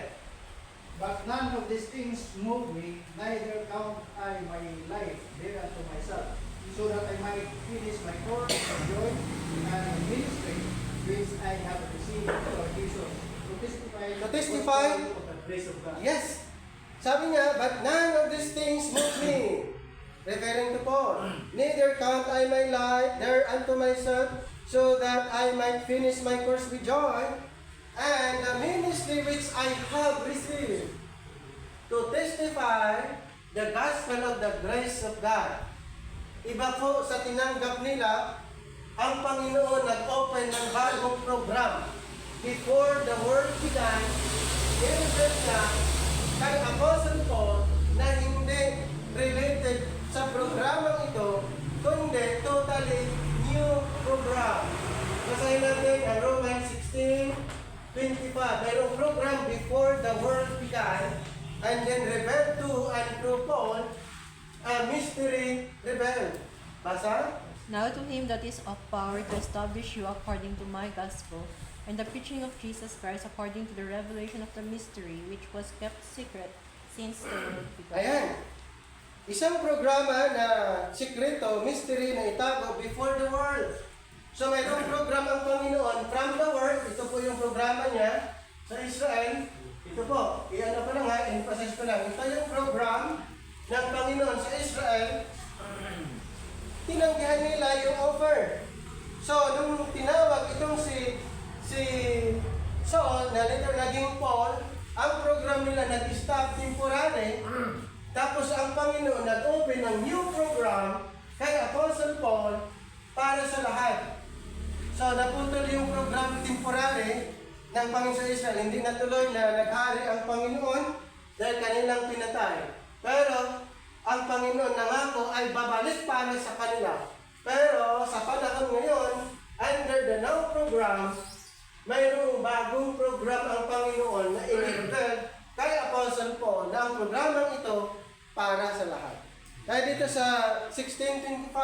But none of these things move me, neither count I my life thereunto myself, so that I might finish my course of joy and ministry which I have received for Jesus, to testify To testify? of the grace of God. Yes. Sabi niya, but none of these things move me. Referring to Paul. Neither count I my life thereunto myself, so that I might finish my course with joy, and the ministry which I have received, to testify the gospel of the grace of God. Iba po sa tinanggap nila, ang Panginoon nag-open ng bagong program. Before the world began, i-refer niya kay Apostle Paul na hindi related sa programang ito, kundi totally new program. Basahin natin ang Romans 16:25. Mayroong program before the world began, and then revealed to and through Paul, a mystery revealed. Basa? Now to him that is of power to establish you according to my gospel, and the preaching of Jesus Christ according to the revelation of the mystery which was kept secret since the world began. Ayan. isang programa na sikreto, mystery na itago before the world. So mayroong program ang Panginoon from the world. Ito po yung programa niya sa Israel. Ito po, i-ano ko lang ha, emphasize ko lang. Ito yung program ng Panginoon sa Israel. Tinanggihan nila yung offer. So, nung tinawag itong si Saul, na later naging Paul, ang program nila nag-stop temporary, tapos ang Panginoon nag-open ng new program kay Apostle Paul para sa lahat. So, naputol yung program temporary ng Panginoon sa Israel. Hindi natuloy na naghari ang Panginoon dahil kanilang pinatay. Pero, ang Panginoon nangako ay babalik para sa kanila. Pero, sa panahon ngayon, under the now program, mayroong bagong program ang Panginoon na in-reveal kay Apostle Paul na ang programang ito para sa lahat. Kaya dito sa 16:25,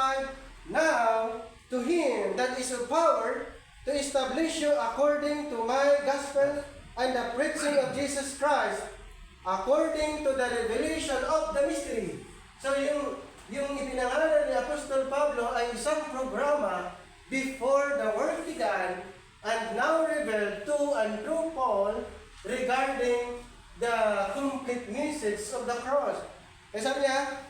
now, to him that is of power to establish you according to my gospel and the preaching of Jesus Christ, according to the revelation of the mystery. So yung ipinangalan ni Apostol Pablo ay isang programa before the world began and now revealed to and through Paul regarding the complete message of the cross. Kaya sabi niya,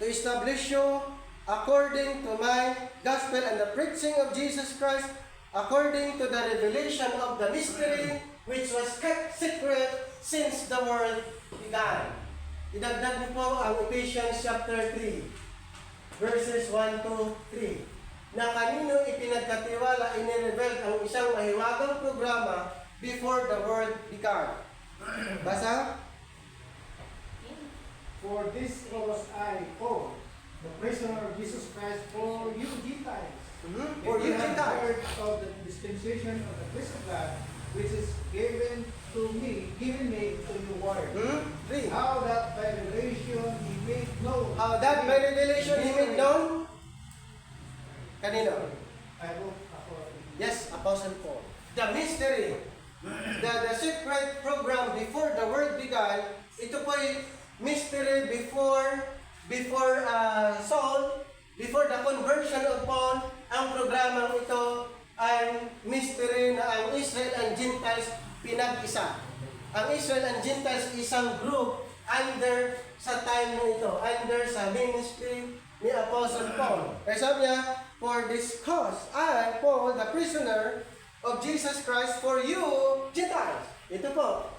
to establish you according to my gospel and the preaching of Jesus Christ, according to the revelation of the mystery which was kept secret since the world began. Idagdag mo po ang Ephesians chapter 3, verses 1 to 3, na kanino ipinagkatiwala, inireveal ang isang mahiwagang programa before the world began. Basa? For this cause I, Paul, the prisoner of Jesus Christ, for you Gentiles. For you If have Gentiles. heard of the dispensation of the grace of God, which is given me to your word. 3. How that by revelation he made known. How that by revelation he made known? Kanino? I wrote according. Yes, Apostle Paul. The mystery, the secret program before the world began, ito po ay mystery before Saul, before the conversion of Paul. Ang programang ito ay mystery na ang Israel and Gentiles pinag-isa. Ang Israel and Gentiles isang group under sa time na ito, under sa ministry ni Apostle Paul. Kaya sabi niya, for this cause, I, Paul, the prisoner of Jesus Christ, for you, Gentiles. Ito po,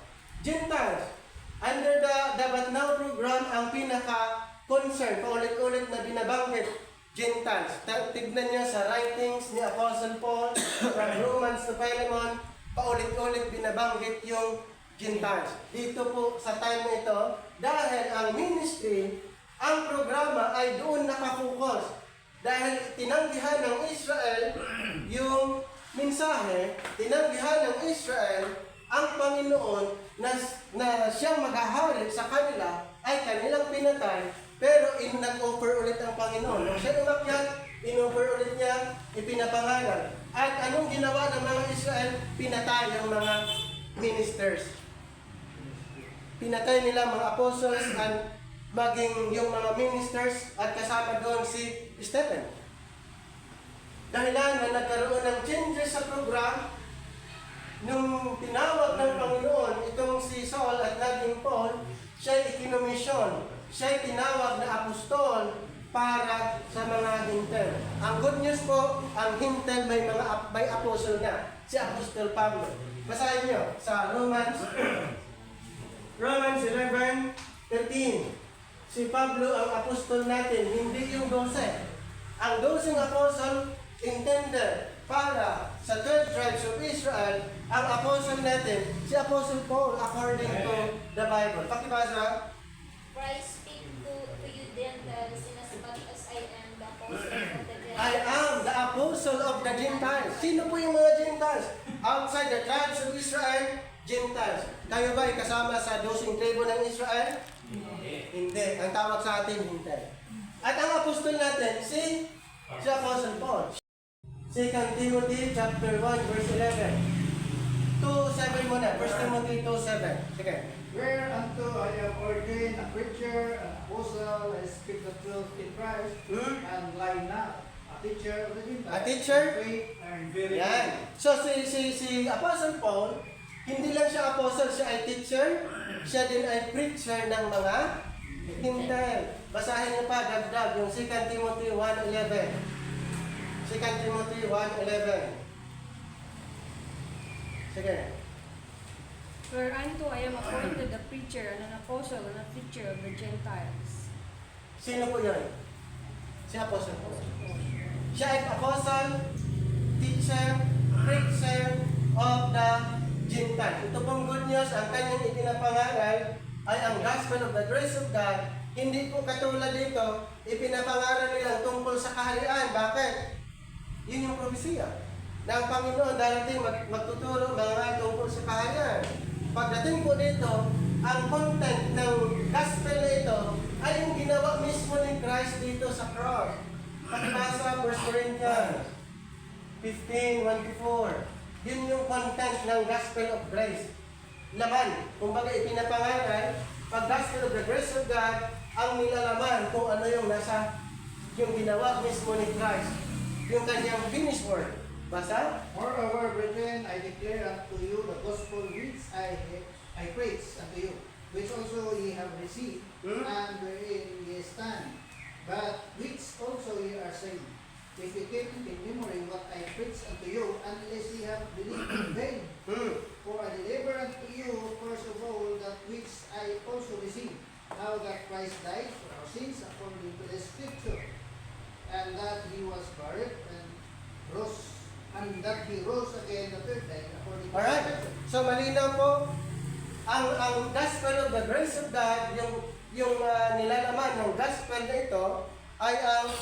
Gentiles. Under the But Now program, ang pinaka-concern, paulit-ulit na binabanggit, Gentiles. Tignan niya sa writings ni Apostle Paul, from Romans to Philemon, paulit-ulit binabanggit yung Gentiles. Dito po sa time na ito, dahil ang ministry, ang programa ay doon nakafocus. Dahil tinanggihan ng Israel yung mensahe, tinanggihan ng Israel ang Panginoon na siyang maghahari sa kanila ay kanilang pinatay, pero nag-offer ulit ang Panginoon. Nung siya umakyat, in-offer ulit niya, ipinapangalan. At anong ginawa ng mga Israel? Pinatay ang mga ministers. Pinatay nila mga apostles at maging yung mga ministers at kasama doon si Stephen. Dahilan na nagkaroon ng changes sa program, nung tinawag ng Panginoon itong si Saul at naging Paul, siya ikinomisyon. Siya tinawag na apostol para sa mga hintel. Ang good news po, ang hintel may apostle na, si Apostol Pablo. Basahin nyo sa Romans 11:13. Si Pablo ang apostol natin, hindi yung 12. Ang 12 apostle intended para sa 12 tribes of Israel. Ang apostle natin, si Apostle Paul, according to the Bible. Pakibasa. For I speak to you Gentiles, inasmuch as I am the apostle of the Gentiles. I am the apostle of the Gentiles. Sino po yung mga Gentiles? Outside the tribes of Israel, Gentiles. Kayo ba ay kasama sa 12 tribo ng Israel? Hindi. Ang tawag sa atin, hindi. At ang apostol natin, si Apostle Paul. 2 Timothy chapter 1 verse 11. 2:7 muna. 1 Timothy 2:7. Sige. Whereunto I am ordained a preacher, an apostle, I speak the truth in Christ, and lie not, a teacher of the Gentiles. A teacher? Faith and verity. Yan. So si Apostle Paul, hindi lang siya apostle, siya ay teacher, siya din ay preacher ng mga Hintil. Basahin niyo pa, dagdag, yung 2 Timothy 1:11. 2 Timothy 1:11. Sige. Whereunto I am appointed a preacher and an apostle and a teacher of the Gentiles. Sino po yun? Si Apostle Paul. Siya ay apostle, teacher, preacher of the Gentiles. Ito pong good news, ang kanyang ipinapangaral ay ang gospel of the grace of God. Hindi po katulad dito, ipinapangaral nilang tungkol sa kaharian. Bakit? Yun yung propesiya. Na ang Panginoon darating magtuturo mga tungkol sa kaharian. Pagdating po dito, ang content ng gospel na ito ay yung ginawa mismo ni Christ dito sa cross. Pakibasa 1 Corinthians 15:1-4. Yun yung content ng gospel of grace. Laman, kumbaga ipinapangaral, pag gospel of the grace of God, ang nilalaman kung ano yung nasa, yung ginawa mismo ni Christ. Yung kanyang finished work. Basa? Moreover, brethren, I declare unto you the gospel which I preach unto you, which also ye have received, and wherein ye stand, but which also ye are saved. If ye keep in memory what I preach unto you, unless ye have believed in vain. For I deliver unto you first of all that which I also received, how that Christ died for our sins according to the Scripture, and that he was buried and rose, and that he rose again the third day according to the Alright. Scripture. So malinaw po, ang gospel of the grace of God, yung nilalaman ng gospel na ito, ay ang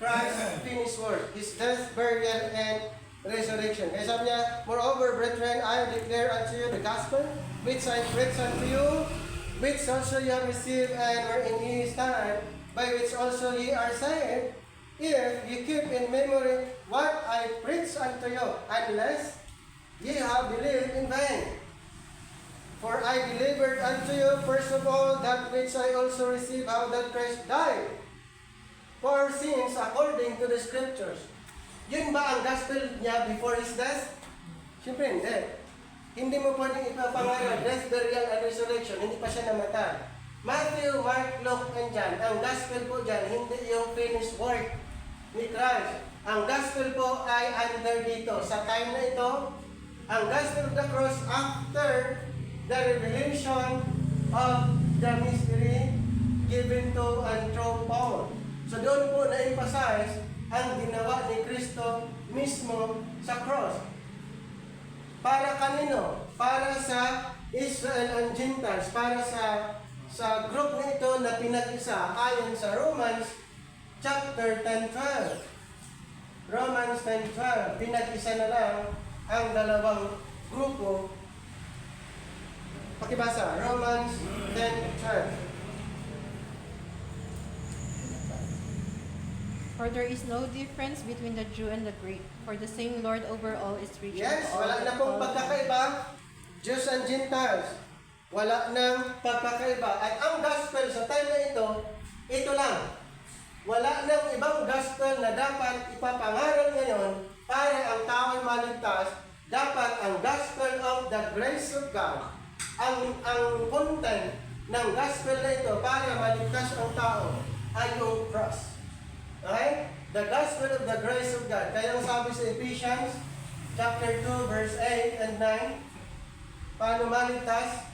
Christ's finished work, His death, burial, and resurrection. Kaya sabi niya, moreover, brethren, I declare unto you the gospel, which I preach unto you, which also ye have received, and wherein ye stand, by which also ye are saved, if ye keep in memory what I preach unto you, unless ye have believed in vain. For I delivered unto you first of all that which I also received, how that Christ died for our sins according to the Scriptures. Yun ba ang gospel niya before His death? Siyempre hindi. Hindi mo pwedeng ipapangaral, death, burial, and resurrection. Hindi pa siya namatay. Matthew, Mark, Luke, and John. Ang gospel po dyan, hindi yung finished work ni Christ. Ang gospel po ay under dito. Sa time na ito, ang gospel of the cross after the revelation of the mystery given to and through Paul. So doon po na-emphasize ang ginawa ni Kristo mismo sa cross. Para kanino? Para sa Israel and Gentiles, para sa group na ito na pinag-isa ayon sa Romans chapter 10:12. Romans 10:12, pinag-isa na lang ang dalawang grupo. Pakibasa, Romans 10:12. For there is no difference between the Jew and the Greek, for the same Lord over all is rich. Yes, on all wala na pong all pagkakaiba. Jews and Gentiles. Wala nang pagkakaiba. At ang gospel sa time na ito lang. Wala nang ibang gospel na dapat ipapangaral ngayon para ang tao ay maligtas. Dapat ang gospel of the grace of God. Ang content ng gospel na ito para maligtas ang tao ay yung cross. Okay? The gospel of the grace of God. Kaya ang sabi sa Ephesians chapter 2 verse 8 and 9, paano maligtas?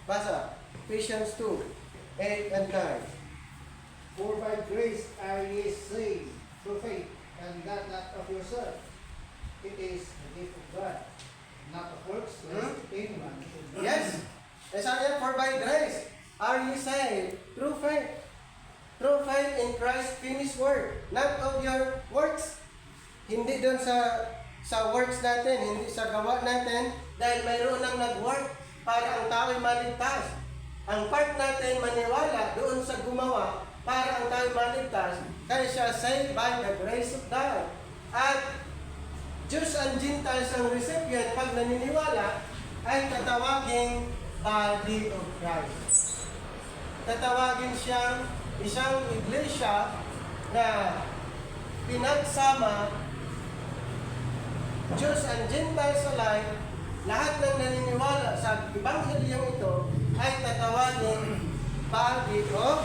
Basa. Ephesians 2, 8 and 9. For by grace are ye saved through faith, and that not of yourself. It is the gift of God, not of works, lest any man should boast. Yes. Eh sabi niya, for by grace are ye saved through faith. Through faith in Christ's finished work, not of your works. Hindi doon sa works natin, hindi sa gawa natin, dahil mayroon nang nag-work para ang tao ay maligtas. Ang part natin maniwala doon sa gumawa para ang tao ay maligtas, kaya siya saved by the grace of God. At Jews and Gentiles ang recipient pag naniniwala, ay tatawaging body of Christ. Tatawagin siyang isang iglesia na pinagsama Jews and Gentiles alike. Lahat ng naniniwala sa Ebanghelyong ito ay tatawagin body of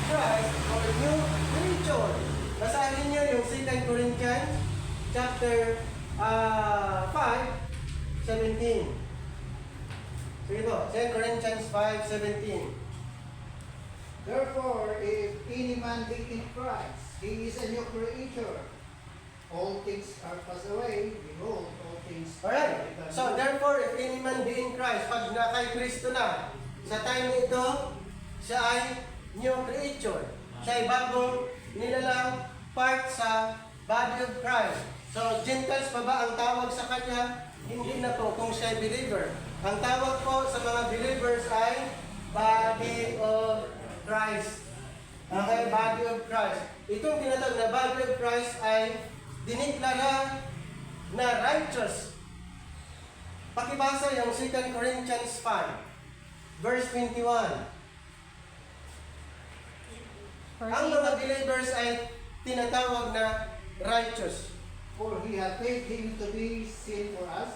Christ or new creature. Basahin niyo yung 2 Corinthians chapter 5:17. Sige po, 2 Corinthians 5:17. Therefore, if any man be in Christ, he is a new creature. All things are passed away. Behold, all things Alright, so therefore, if any man be in Christ, pag na kay Kristo na, sa time na ito, siya ay new creature. Siya ay bagong nilalang part sa body of Christ. So, Gentiles pa ba ang tawag sa kanya? Hindi na po kung siya ay believer. Ang tawag po sa mga believers ay body of Christ. Okay, body of Christ. Itong tinatawag na body of Christ ay diniklara na righteous. Pakibasa yung 2 Corinthians 5, verse 21. For Ang he mga believers ay tinatawag na righteous. For he hath made him to be sin for us,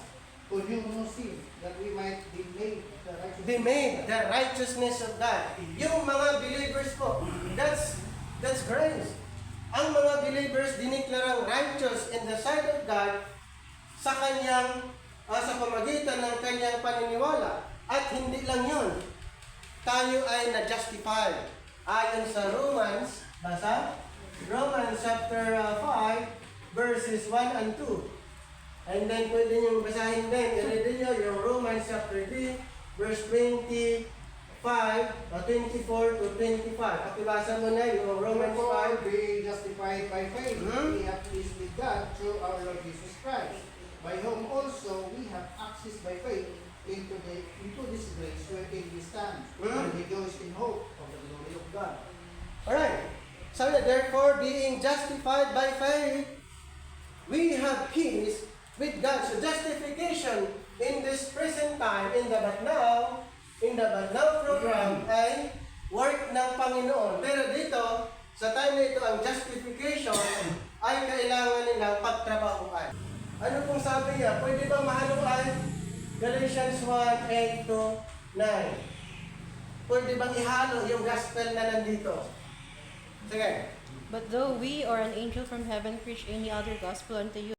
who knew no sin, that we might be made the righteousness. Be made the righteousness of God. Yung mga believers po, that's grace. Ang mga believers diniklarang righteous in the sight of God sa kanyang sa pamagitan ng kanyang paniniwala. At hindi lang yun. Tayo ay na-justified. Ayon sa Romans, basa? Romans chapter 5, verses 1 and 2. And then pwede nyo basahin din. I-read nyo yung Romans chapter 3, verse 25, 24 to 25. Pakibasa mo na yung Romans Therefore, 5. being justified by faith, Hmm? we have peace with God through our Lord Jesus Christ, by whom also we have access by faith into this grace wherein we stand, and rejoice in hope of the glory of God. Alright. So therefore, being justified by faith, we have peace with God. So justification in this present time, in the but now program ay work ng Panginoon. Pero dito, sa time na ito, ang justification ay kailangan nilang pagtrabahuan. Ano pong sabi niya? Pwede bang mahaluan? Galatians 1:8 to 9. Pwede bang ihalo yung gospel na nandito? Sige. But though we or an angel from heaven preach any other gospel unto you